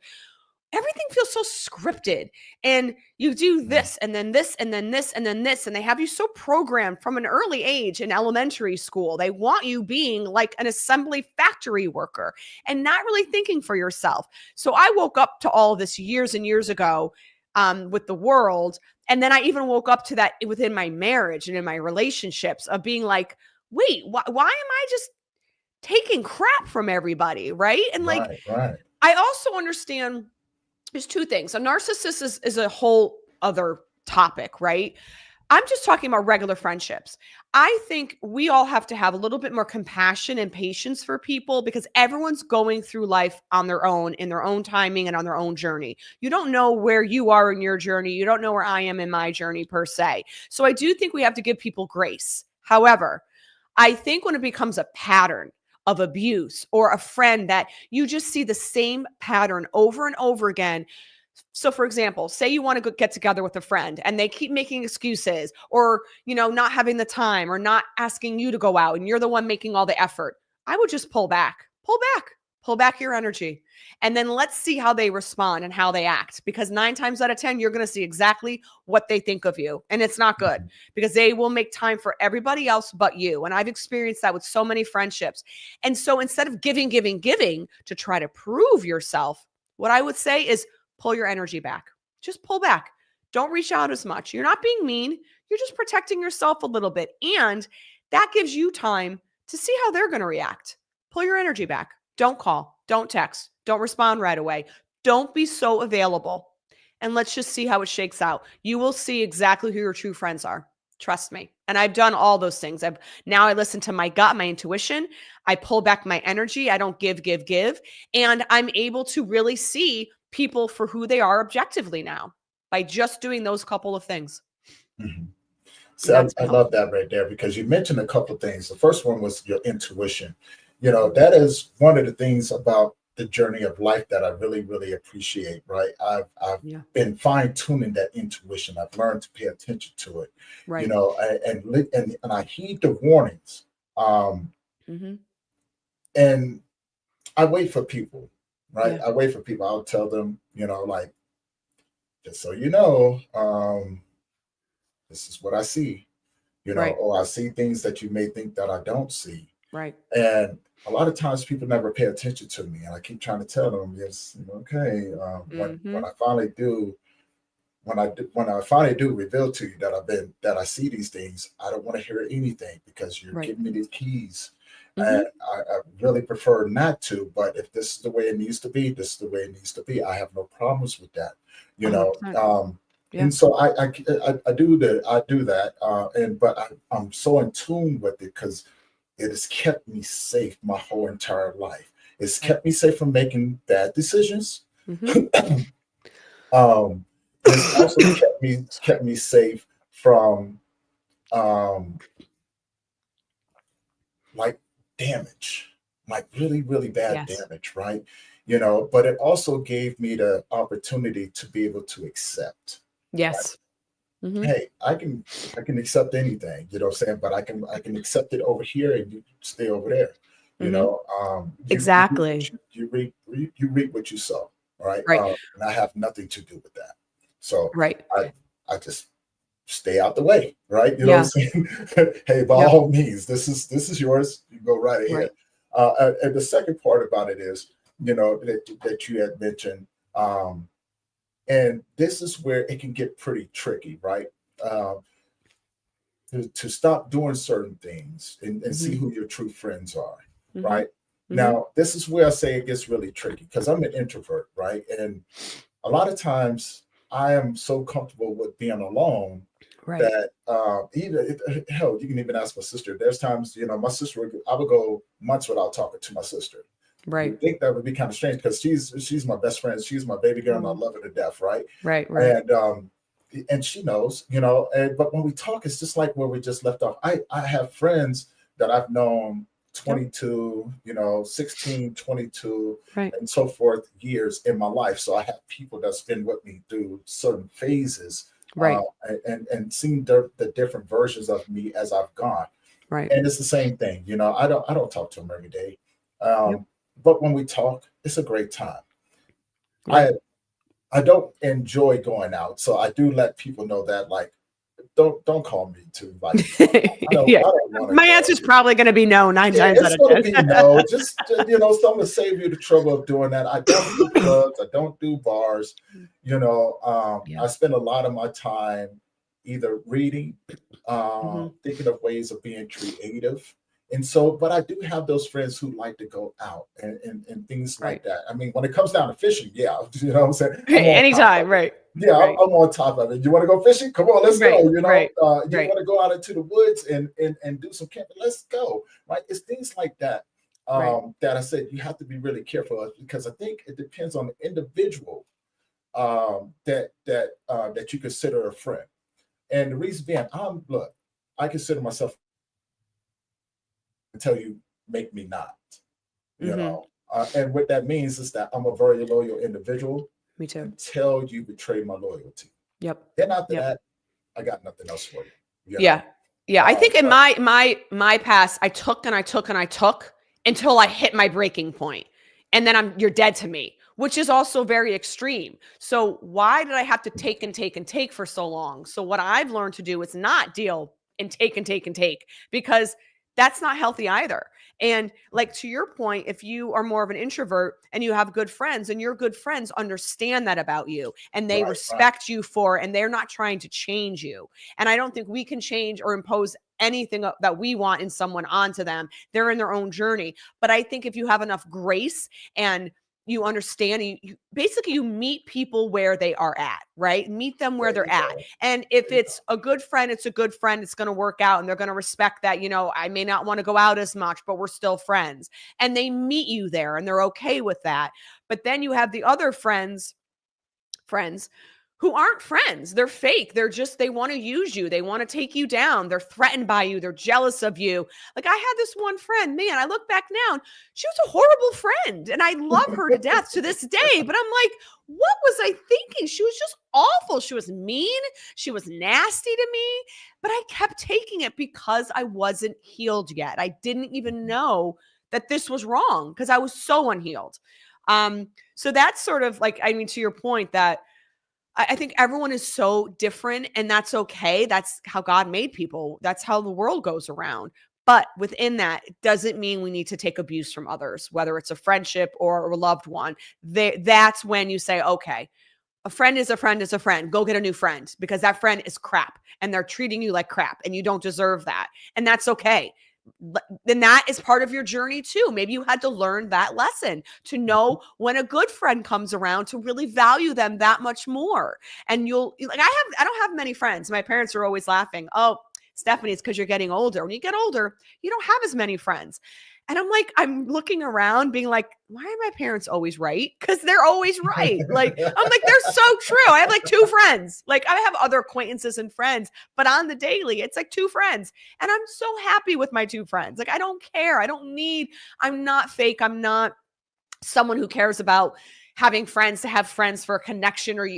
Speaker 2: everything feels so scripted, and you do this and then this and then this and then this, and they have you so programmed from an early age in elementary school. They want you being like an assembly factory worker and not really thinking for yourself. So I woke up to all of this years and years ago with the world, and then I even woke up to that within my marriage and in my relationships of being like, wait, why am I just taking crap from everybody, right? And like,
Speaker 1: Right.
Speaker 2: I also understand there's 2 things. A narcissist is a whole other topic, right? I'm just talking about regular friendships. I think we all have to have a little bit more compassion and patience for people, because everyone's going through life on their own, in their own timing and on their own journey. You don't know where you are in your journey. You don't know where I am in my journey per se. So I do think we have to give people grace. However, I think when it becomes a pattern of abuse, or a friend that you just see the same pattern over and over again. So for example, say you want to get together with a friend and they keep making excuses, or, not having the time, or not asking you to go out, and you're the one making all the effort. I would just pull back your energy, and then let's see how they respond and how they act, because 9 times out of 10, you're going to see exactly what they think of you. And it's not good, because they will make time for everybody else but you. And I've experienced that with so many friendships. And so instead of giving to try to prove yourself, what I would say is pull your energy back. Just pull back. Don't reach out as much. You're not being mean. You're just protecting yourself a little bit. And that gives you time to see how they're going to react. Pull your energy back. Don't call, don't text, don't respond right away. Don't be so available. And let's just see how it shakes out. You will see exactly who your true friends are. Trust me. And I've done all those things. Now I listen to my gut, my intuition. I pull back my energy. I don't give. And I'm able to really see people for who they are objectively now by just doing those couple of things.
Speaker 1: So I love that right there, because you mentioned a couple of things. The first one was your intuition. That is one of the things about the journey of life that I really, really appreciate, right? I've been fine-tuning that intuition. I've learned to pay attention to it,
Speaker 2: right.
Speaker 1: And I heed the warnings. And I wait for people, right? I wait for people. I'll tell them, like, just so you know, this is what I see, or I see things that you may think that I don't see.
Speaker 2: Right.
Speaker 1: And a lot of times people never pay attention to me, and I keep trying to tell them, yes, okay. When I finally do, when I finally do reveal to you that I see these things, I don't want to hear anything, because you're giving me these keys, and I really prefer not to. But if this is the way it needs to be, this is the way it needs to be. I have no problems with that, And so I do that, but I'm so in tune with it, because it has kept me safe my whole entire life. It's kept me safe from making bad decisions. It's also kept me safe from like damage, like really, really bad damage, right? But it also gave me the opportunity to be able to accept.
Speaker 2: Yes.
Speaker 1: Hey, I can accept anything, what I'm saying, but I can accept it over here, and you stay over there.
Speaker 2: Exactly.
Speaker 1: You reap what you sow. All right.
Speaker 2: Right.
Speaker 1: And I have nothing to do with that. So
Speaker 2: Right.
Speaker 1: I just stay out the way. Right. You know
Speaker 2: Yeah.
Speaker 1: what I'm saying? Hey, by all means, this is yours. You go right ahead.
Speaker 2: Right.
Speaker 1: And the second part about it is, that you had mentioned, and this is where it can get pretty tricky, right? To stop doing certain things and see who your true friends are, right? Now, this is where I say it gets really tricky because I'm an introvert, right? And a lot of times I am so comfortable with being alone that hell, you can even ask my sister. There's times, my sister, I would go months without talking to my sister.
Speaker 2: Right.
Speaker 1: You think that would be kind of strange because she's my best friend. She's my baby girl, and I love her to death, right?
Speaker 2: Right.
Speaker 1: And she knows, but when we talk, it's just like where we just left off. I have friends that I've known 22, 16, 22, and so forth years in my life. So I have people that's been with me through certain phases, and seen the different versions of me as I've gone.
Speaker 2: Right.
Speaker 1: And it's the same thing, I don't talk to them every day. But when we talk, it's a great time. Right. I don't enjoy going out, so I do let people know that, like, don't call me to invite.
Speaker 2: My answer is probably going to be no. 9 times out of 10.
Speaker 1: It's going to be no. Just so I'm going to save you the trouble of doing that. I don't do clubs. I don't do bars. I spend a lot of my time either reading, thinking of ways of being creative. And so, but I do have those friends who like to go out and things like that. I mean, when it comes down to fishing, you know what I'm saying?
Speaker 2: Anytime, right.
Speaker 1: Yeah, I'm on top of it. You want to go fishing? Come on, let's go. You want to go out into the woods and do some camping? Let's go. Right? It's things like that that I said you have to be really careful of, because I think it depends on the individual that you consider a friend. And the reason being, I consider myself until you make me not, and what that means is that I'm a very loyal individual.
Speaker 2: Me too.
Speaker 1: Until you betray my loyalty.
Speaker 2: Yep.
Speaker 1: Then after that, I got nothing else for you.
Speaker 2: Yeah. I think in my past, I took until I hit my breaking point, and then you're dead to me, which is also very extreme. So why did I have to take and take and take for so long? So what I've learned to do is not deal and take and take and take, because that's not healthy either. And like, to your point, if you are more of an introvert and you have good friends, and your good friends understand that about you, and they respect you for it, and they're not trying to change you. And I don't think we can change or impose anything that we want in someone onto them. They're in their own journey. But I think if you have enough grace and you understand, you meet people where they are at, right? Meet them where they're at. And if it's a good friend, it's a good friend. It's going to work out, and they're going to respect that, I may not want to go out as much, but we're still friends. And they meet you there, and they're okay with that. But then you have the other friends who aren't friends. They're fake. They want to use you. They want to take you down. They're threatened by you. They're jealous of you. Like, I had this one friend, man, I look back now, and she was a horrible friend, and I love her to death to this day. But I'm like, what was I thinking? She was just awful. She was mean. She was nasty to me, but I kept taking it because I wasn't healed yet. I didn't even know that this was wrong because I was so unhealed. So that's sort of like, to your point, that I think everyone is so different, and that's okay. That's how God made people. That's how the world goes around. But within that, it doesn't mean we need to take abuse from others, whether it's a friendship or a loved one. That's when you say, okay, a friend is a friend is a friend. Go get a new friend, because that friend is crap, and they're treating you like crap, and you don't deserve that. And that's okay. Then that is part of your journey too. Maybe you had to learn that lesson to know when a good friend comes around to really value them that much more. And I don't have many friends. My parents are always laughing. Oh, Stephanie, it's because you're getting older. When you get older, you don't have as many friends. And I'm looking around being like, why are my parents always right? Because they're always right. Like, I'm like, they're so true. I have like 2 friends. Like, I have other acquaintances and friends, but on the daily, it's like 2 friends. And I'm so happy with my 2 friends. Like, I don't care. I'm not fake. I'm not someone who cares about having friends to have friends for a connection, or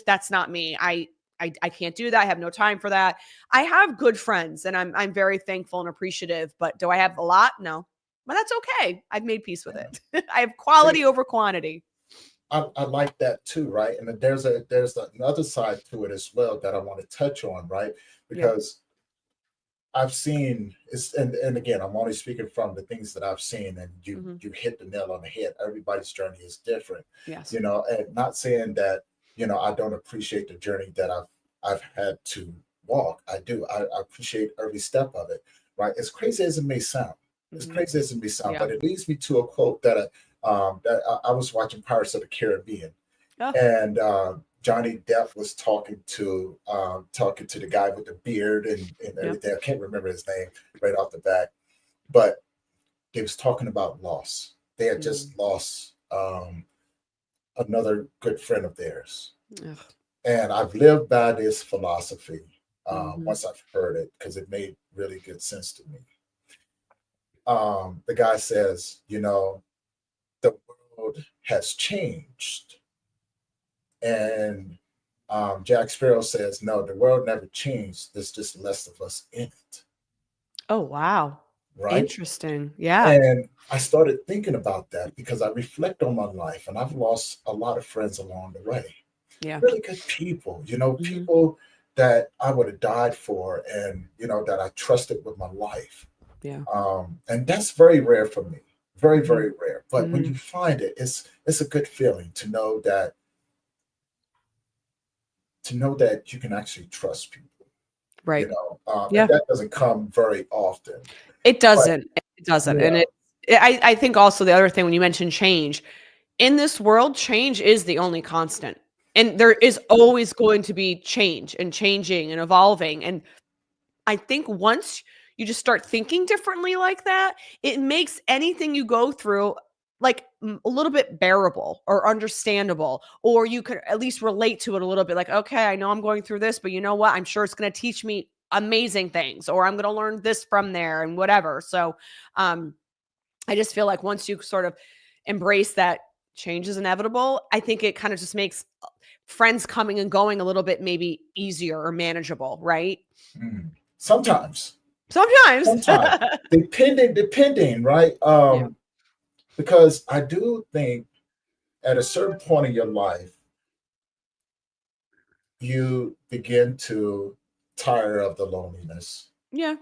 Speaker 2: that's not me. I can't do that. I have no time for that. I have good friends, and I'm very thankful and appreciative, but do I have a lot? No. But that's okay. I've made peace with it. I have quality over quantity.
Speaker 1: I like that too, right? And then there's another side to it as well that I want to touch on, right?
Speaker 2: Yeah.
Speaker 1: Because I've seen it's and again, I'm only speaking from the things that I've seen, and you hit the nail on the head. Everybody's journey is different,
Speaker 2: Yes.
Speaker 1: and not saying that I don't appreciate the journey that I've had to walk. I do. I appreciate every step of it, right? As crazy as it may sound, as
Speaker 2: Mhm.
Speaker 1: crazy as it may sound,
Speaker 2: Yeah.
Speaker 1: but it leads me to a quote that I was watching Pirates of the Caribbean,
Speaker 2: Oh,
Speaker 1: and Johnny Depp was talking to the guy with the beard and
Speaker 2: yep.
Speaker 1: everything. I can't remember his name right off the bat, but they was talking about loss. They had just lost another good friend of theirs,
Speaker 2: Ugh.
Speaker 1: and I've lived by this philosophy
Speaker 2: Mhm.
Speaker 1: once I've heard it because it made really good sense to me. The guy says, the world has changed. And Jack Sparrow says, no, the world never changed. There's just less of us in it.
Speaker 2: Oh, wow.
Speaker 1: Right.
Speaker 2: Interesting. Yeah.
Speaker 1: And I started thinking about that because I reflect on my life and I've lost a lot of friends along the way.
Speaker 2: Yeah.
Speaker 1: Really good people,
Speaker 2: Mhm.
Speaker 1: people that I would have died for and, that I trusted with my life.
Speaker 2: Yeah.
Speaker 1: And that's very rare for me. Very,
Speaker 2: Mhm.
Speaker 1: very rare. But when
Speaker 2: Mhm.
Speaker 1: you find it, it's a good feeling to know that you can actually trust people.
Speaker 2: Right.
Speaker 1: And
Speaker 2: Yeah.
Speaker 1: that doesn't come very often.
Speaker 2: It
Speaker 1: But
Speaker 2: doesn't. It doesn't. And
Speaker 1: yeah,
Speaker 2: I think also the other thing when you mentioned change, in this world, change is the only constant. And there is always going to be change and changing and evolving. And I think once you just start thinking differently like that, it makes anything you go through like a little bit bearable or understandable, or you could at least relate to it a little bit. Like, okay, I know I'm going through this, but you know what? I'm sure it's going to teach me amazing things, or I'm going to learn this from there and whatever. So, um, I just feel like once you sort of embrace that change is inevitable, I think it kind of just makes friends coming and going a little bit maybe easier or manageable, right?
Speaker 1: sometimes,
Speaker 2: Sometimes.
Speaker 1: sometimes, depending, right?
Speaker 2: Yeah.
Speaker 1: Because I do think at a certain point in your life, you begin to tire of the loneliness,
Speaker 2: Yeah.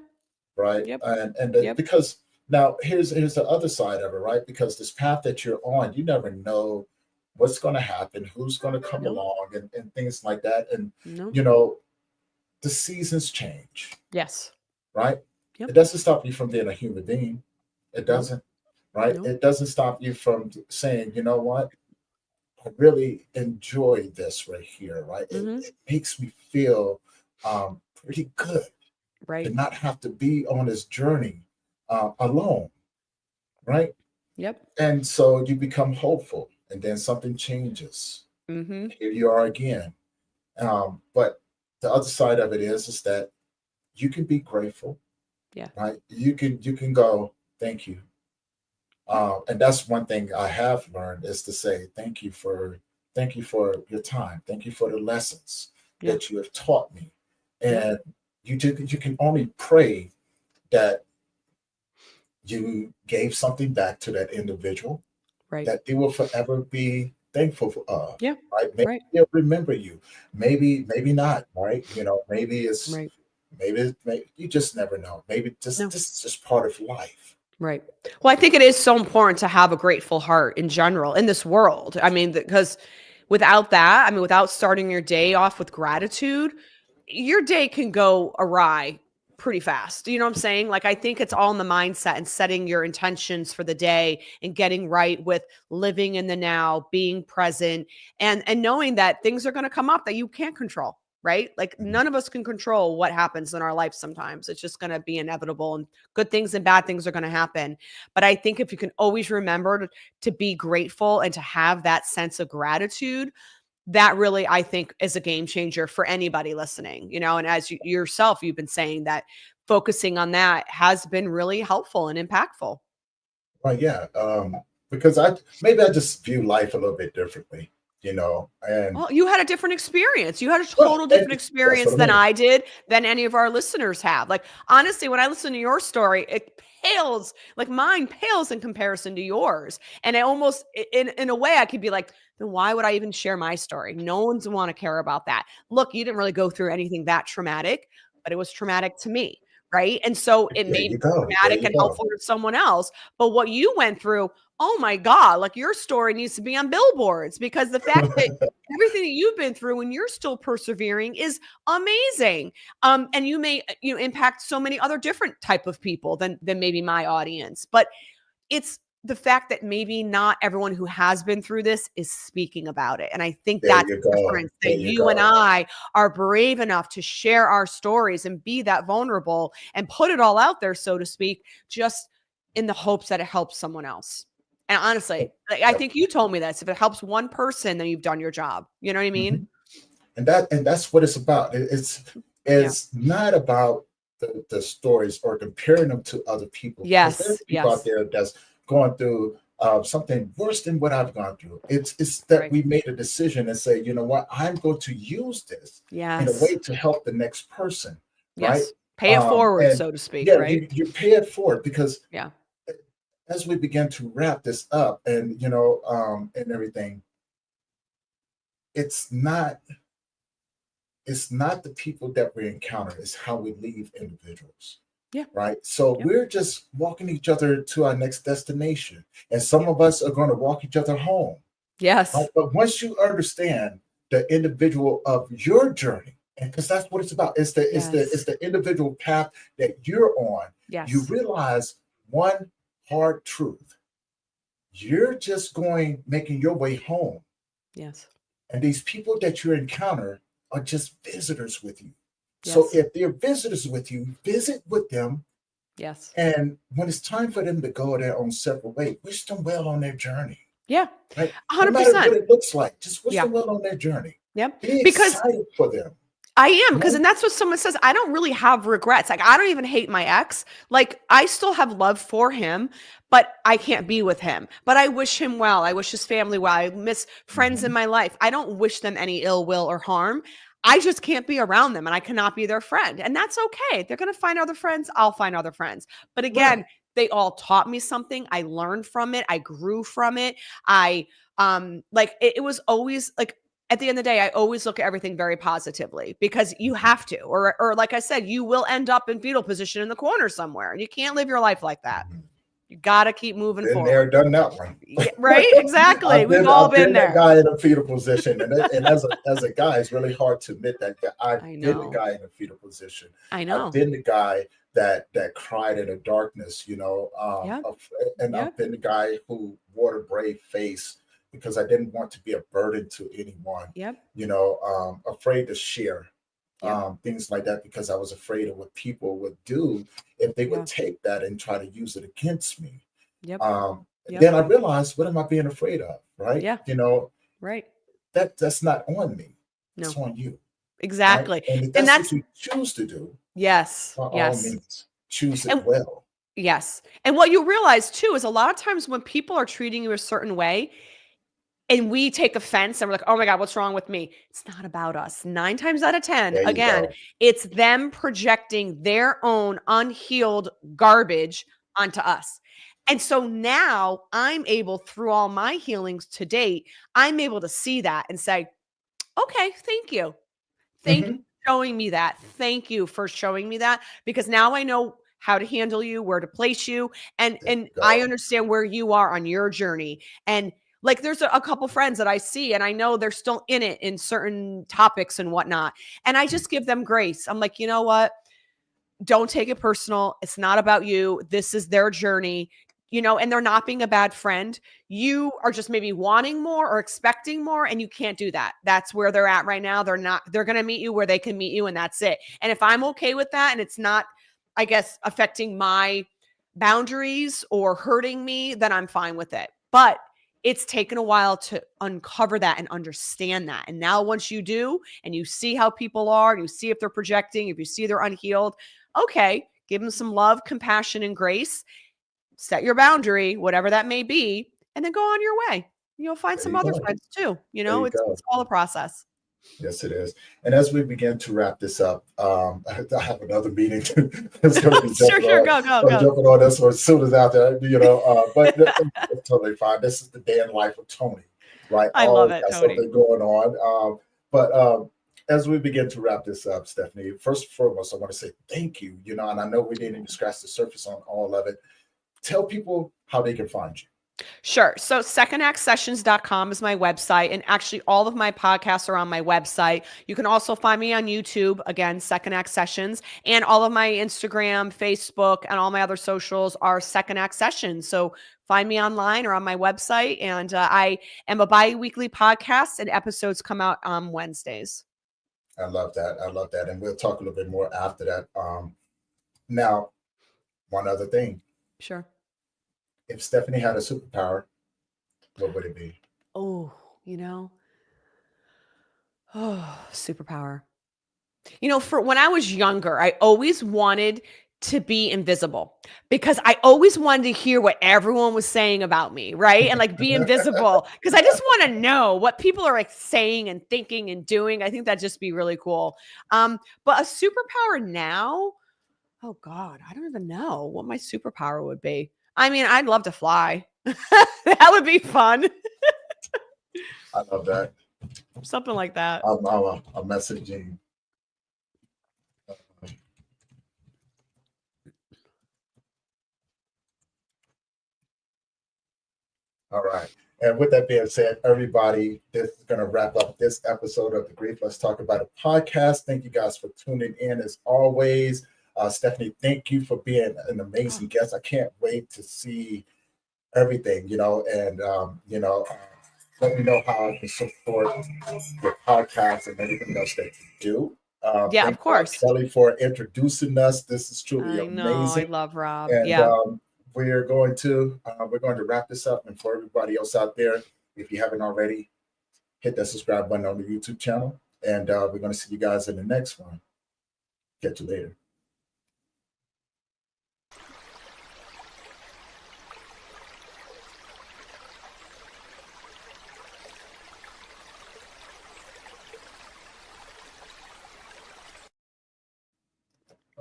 Speaker 1: right?
Speaker 2: Yep.
Speaker 1: And
Speaker 2: Yep.
Speaker 1: because now here's the other side of it, right? Because this path that you're on, you never know what's going to happen, who's going to come
Speaker 2: No.
Speaker 1: along, and things like that. And
Speaker 2: No.
Speaker 1: the seasons change,
Speaker 2: Yes.
Speaker 1: right?
Speaker 2: Yep.
Speaker 1: It doesn't stop you from being a human being. It
Speaker 2: No.
Speaker 1: doesn't, right?
Speaker 2: No.
Speaker 1: It doesn't stop you from saying, you know what? I really enjoy this right here, right?
Speaker 2: Mhm.
Speaker 1: It makes me feel pretty good to
Speaker 2: Right.
Speaker 1: not have to be on this journey alone, right?
Speaker 2: Yep.
Speaker 1: And so you become hopeful, and then something changes.
Speaker 2: Mhm.
Speaker 1: Here you are again. But the other side of it is that you can be grateful,
Speaker 2: Yeah.
Speaker 1: right? You can go, thank you. And that's one thing I have learned is to say thank you for your time. Thank you for the lessons
Speaker 2: Yeah.
Speaker 1: that you have taught me.
Speaker 2: Yep.
Speaker 1: And you can only pray that you gave something back to that individual
Speaker 2: Right.
Speaker 1: that they will forever be thankful for,
Speaker 2: Yeah.
Speaker 1: right? Maybe
Speaker 2: Right.
Speaker 1: they'll remember you. Maybe not, right?
Speaker 2: Right.
Speaker 1: Maybe you just never know. Maybe
Speaker 2: No.
Speaker 1: this is just part of life.
Speaker 2: Right. Well, I think it is so important to have a grateful heart in general in this world. I mean, because without that, I mean, without starting your day off with gratitude, your day can go awry pretty fast. You know what I'm saying? Like, I think it's all in the mindset and setting your intentions for the day and getting right with living in the now, being present, and knowing that things are going to come up that you can't control. Right. Like
Speaker 1: Mhm.
Speaker 2: none of us can control what happens in our life sometimes. It's just going to be inevitable and good things and bad things are going to happen. But I think if you can always remember to be grateful and to have that sense of gratitude, that really, I think, is a game changer for anybody listening, and as yourself, you've been saying that focusing on that has been really helpful and impactful.
Speaker 1: Well, yeah, because maybe I just view life a little bit differently, and
Speaker 2: Well, you had a different experience. You had a
Speaker 1: well,
Speaker 2: total
Speaker 1: and
Speaker 2: different
Speaker 1: that's
Speaker 2: experience
Speaker 1: what I
Speaker 2: than
Speaker 1: mean.
Speaker 2: I did, than any of our listeners have. Like, honestly, when I listen to your story, it pales, like mine pales in comparison to yours. And I almost, in a way, I could be like, then why would I even share my story? No one's want to care about that. Look, you didn't really go through anything that traumatic, but it was traumatic to me. Right. And so it
Speaker 1: There
Speaker 2: may
Speaker 1: you
Speaker 2: be
Speaker 1: go. There
Speaker 2: traumatic
Speaker 1: you
Speaker 2: and
Speaker 1: go.
Speaker 2: helpful to someone else. But what you went through, oh my God, like your story needs to be on billboards, because the fact that everything that you've been through and you're still persevering is amazing. And you may impact so many other different type of people than maybe my audience. But it's the fact that maybe not everyone who has been through this is speaking about it. And I think
Speaker 1: There
Speaker 2: that's
Speaker 1: you
Speaker 2: the
Speaker 1: go.
Speaker 2: difference,
Speaker 1: There
Speaker 2: that
Speaker 1: you
Speaker 2: you and
Speaker 1: go.
Speaker 2: I are brave enough to share our stories and be that vulnerable and put it all out there, so to speak, just in the hopes that it helps someone else. And honestly, like, I think you told me this. If it helps one person, then you've done your job. You know what I mean?
Speaker 1: Mm-hmm. And that's what it's about. It's not about the stories or comparing them to other people. Because there's people out there that's going through something worse than what I've gone through. It's that we made a decision and say, you know what, I'm going to use this in a way to help the next person. Right?
Speaker 2: Pay it forward, so to speak.
Speaker 1: Yeah,
Speaker 2: right?
Speaker 1: you pay it forward, because as we begin to wrap this up and and everything, it's not the people that we encounter, it's how we leave individuals.
Speaker 2: Yeah.
Speaker 1: Right. So we're just walking each other to our next destination. And some of us are going to walk each other home.
Speaker 2: Yes.
Speaker 1: Right? But once you understand the individual of your journey, and because that's what it's about, it's the individual path that you're on.
Speaker 2: Yes.
Speaker 1: You realize one hard truth. You're just making your way home.
Speaker 2: Yes.
Speaker 1: And these people that you encounter are just visitors with you. Yes. So if they're visitors with you, visit with them.
Speaker 2: Yes.
Speaker 1: And when it's time for them to go their own separate way, wish them well on their journey.
Speaker 2: Yeah.
Speaker 1: Right?
Speaker 2: 100%.
Speaker 1: No matter what it looks like, just wish them well on their journey.
Speaker 2: Yep.
Speaker 1: Be excited for them.
Speaker 2: I am, because and that's what someone says. I don't really have regrets. Like, I don't even hate my ex. Like, I still have love for him, but I can't be with him. But I wish him well. I wish his family well. I miss friends in my life. I don't wish them any ill will or harm. I just can't be around them, and I cannot be their friend. And that's okay. They're going to find other friends. I'll find other friends. But again, they all taught me something. I learned from it. I grew from it. It was always like, at the end of the day, I always look at everything very positively, because you have to, or like I said, you will end up in fetal position in the corner somewhere, and you can't live your life like that. You got to keep moving forward.
Speaker 1: Been there, done that one.
Speaker 2: Right? Exactly. We've all been there.
Speaker 1: That guy in a fetal position, and as a guy, it's really hard to admit that I've been the guy in a fetal position.
Speaker 2: I know.
Speaker 1: I've been the guy that cried in the darkness, and I've been the guy who wore a brave face because I didn't want to be a burden to anyone.
Speaker 2: Yep.
Speaker 1: Afraid to share. Things like that, because I was afraid of what people would do if they would take that and try to use it against me.
Speaker 2: Yep.
Speaker 1: Then I realized, what am I being afraid of? Right.
Speaker 2: Yeah.
Speaker 1: Right. That's not on me.
Speaker 2: No.
Speaker 1: It's on you.
Speaker 2: Exactly.
Speaker 1: Right? And that's what you choose to do.
Speaker 2: Yes.
Speaker 1: By all means, choose it well.
Speaker 2: Yes. And what you realize too is a lot of times when people are treating you a certain way, and we take offense and we're like, oh my God, what's wrong with me? It's not about us. 9 times out of 10, again, it's them projecting their own unhealed garbage onto us. And so now I'm able, through all my healings to date, I'm able to see that and say, okay, thank you. Thank you for showing me that. Thank you for showing me that, because now I know how to handle you, where to place you. And I understand where you are on your journey. And like, there's a couple friends that I see, and I know they're still in it in certain topics and whatnot. And I just give them grace. I'm like, you know what? Don't take it personal. It's not about you. This is their journey, and they're not being a bad friend. You are just maybe wanting more or expecting more, and you can't do that. That's where they're at right now. They're going to meet you where they can meet you, and that's it. And if I'm okay with that, and it's not, I guess, affecting my boundaries or hurting me, then I'm fine with it. But it's taken a while to uncover that and understand that. And now once you do, and you see how people are, and you see if they're projecting, if you see they're unhealed, okay, give them some love, compassion, and grace. Set your boundary, whatever that may be, and then go on your way. You'll find some other friends too. It's all a process.
Speaker 1: Yes, it is. And as we begin to wrap this up, I have another meeting. It's going to be
Speaker 2: sure, go.
Speaker 1: Jumping on this one as soon as out there, but that's totally fine. This is the day in life of Tony. right?
Speaker 2: I love
Speaker 1: Always
Speaker 2: it,
Speaker 1: got
Speaker 2: Tony.
Speaker 1: something going on. But as we begin to wrap this up, Stephanie, first and foremost, I want to say thank you. And I know we didn't even scratch the surface on all of it. Tell people how they can find you.
Speaker 2: Sure. So secondactsessions.com is my website. And actually, all of my podcasts are on my website. You can also find me on YouTube, again, Second Act Sessions. And all of my Instagram, Facebook, and all my other socials are Second Act Sessions. So find me online or on my website. And I am a bi-weekly podcast, and episodes come out on Wednesdays.
Speaker 1: I love that. And we'll talk a little bit more after that. Now, one other thing.
Speaker 2: Sure.
Speaker 1: If Stephanie had a superpower, what would it be?
Speaker 2: Oh, superpower. For when I was younger, I always wanted to be invisible because I always wanted to hear what everyone was saying about me, right? And like be invisible because I just want to know what people are like saying and thinking and doing. I think that'd just be really cool. But a superpower now, oh God, I don't even know what my superpower would be. I mean, I'd love to fly. That would be fun.
Speaker 1: I love that.
Speaker 2: Something like that.
Speaker 1: I'm messaging. All right. And with that being said, everybody, this is going to wrap up this episode of the Grief Let's Talk About It podcast. Thank you guys for tuning in as always. Stephanie, thank you for being an amazing guest. I can't wait to see everything, and let me know how I can support your podcast and everything else that you do.
Speaker 2: Yeah,
Speaker 1: thank
Speaker 2: of course.
Speaker 1: Kelly for introducing us. This is truly
Speaker 2: I know.
Speaker 1: amazing.
Speaker 2: I love Rob.
Speaker 1: And
Speaker 2: yeah.
Speaker 1: we're going to wrap this up. And for everybody else out there, if you haven't already, hit that subscribe button on the YouTube channel. And we're going to see you guys in the next one. Catch you later.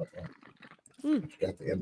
Speaker 1: Okay. Got the end.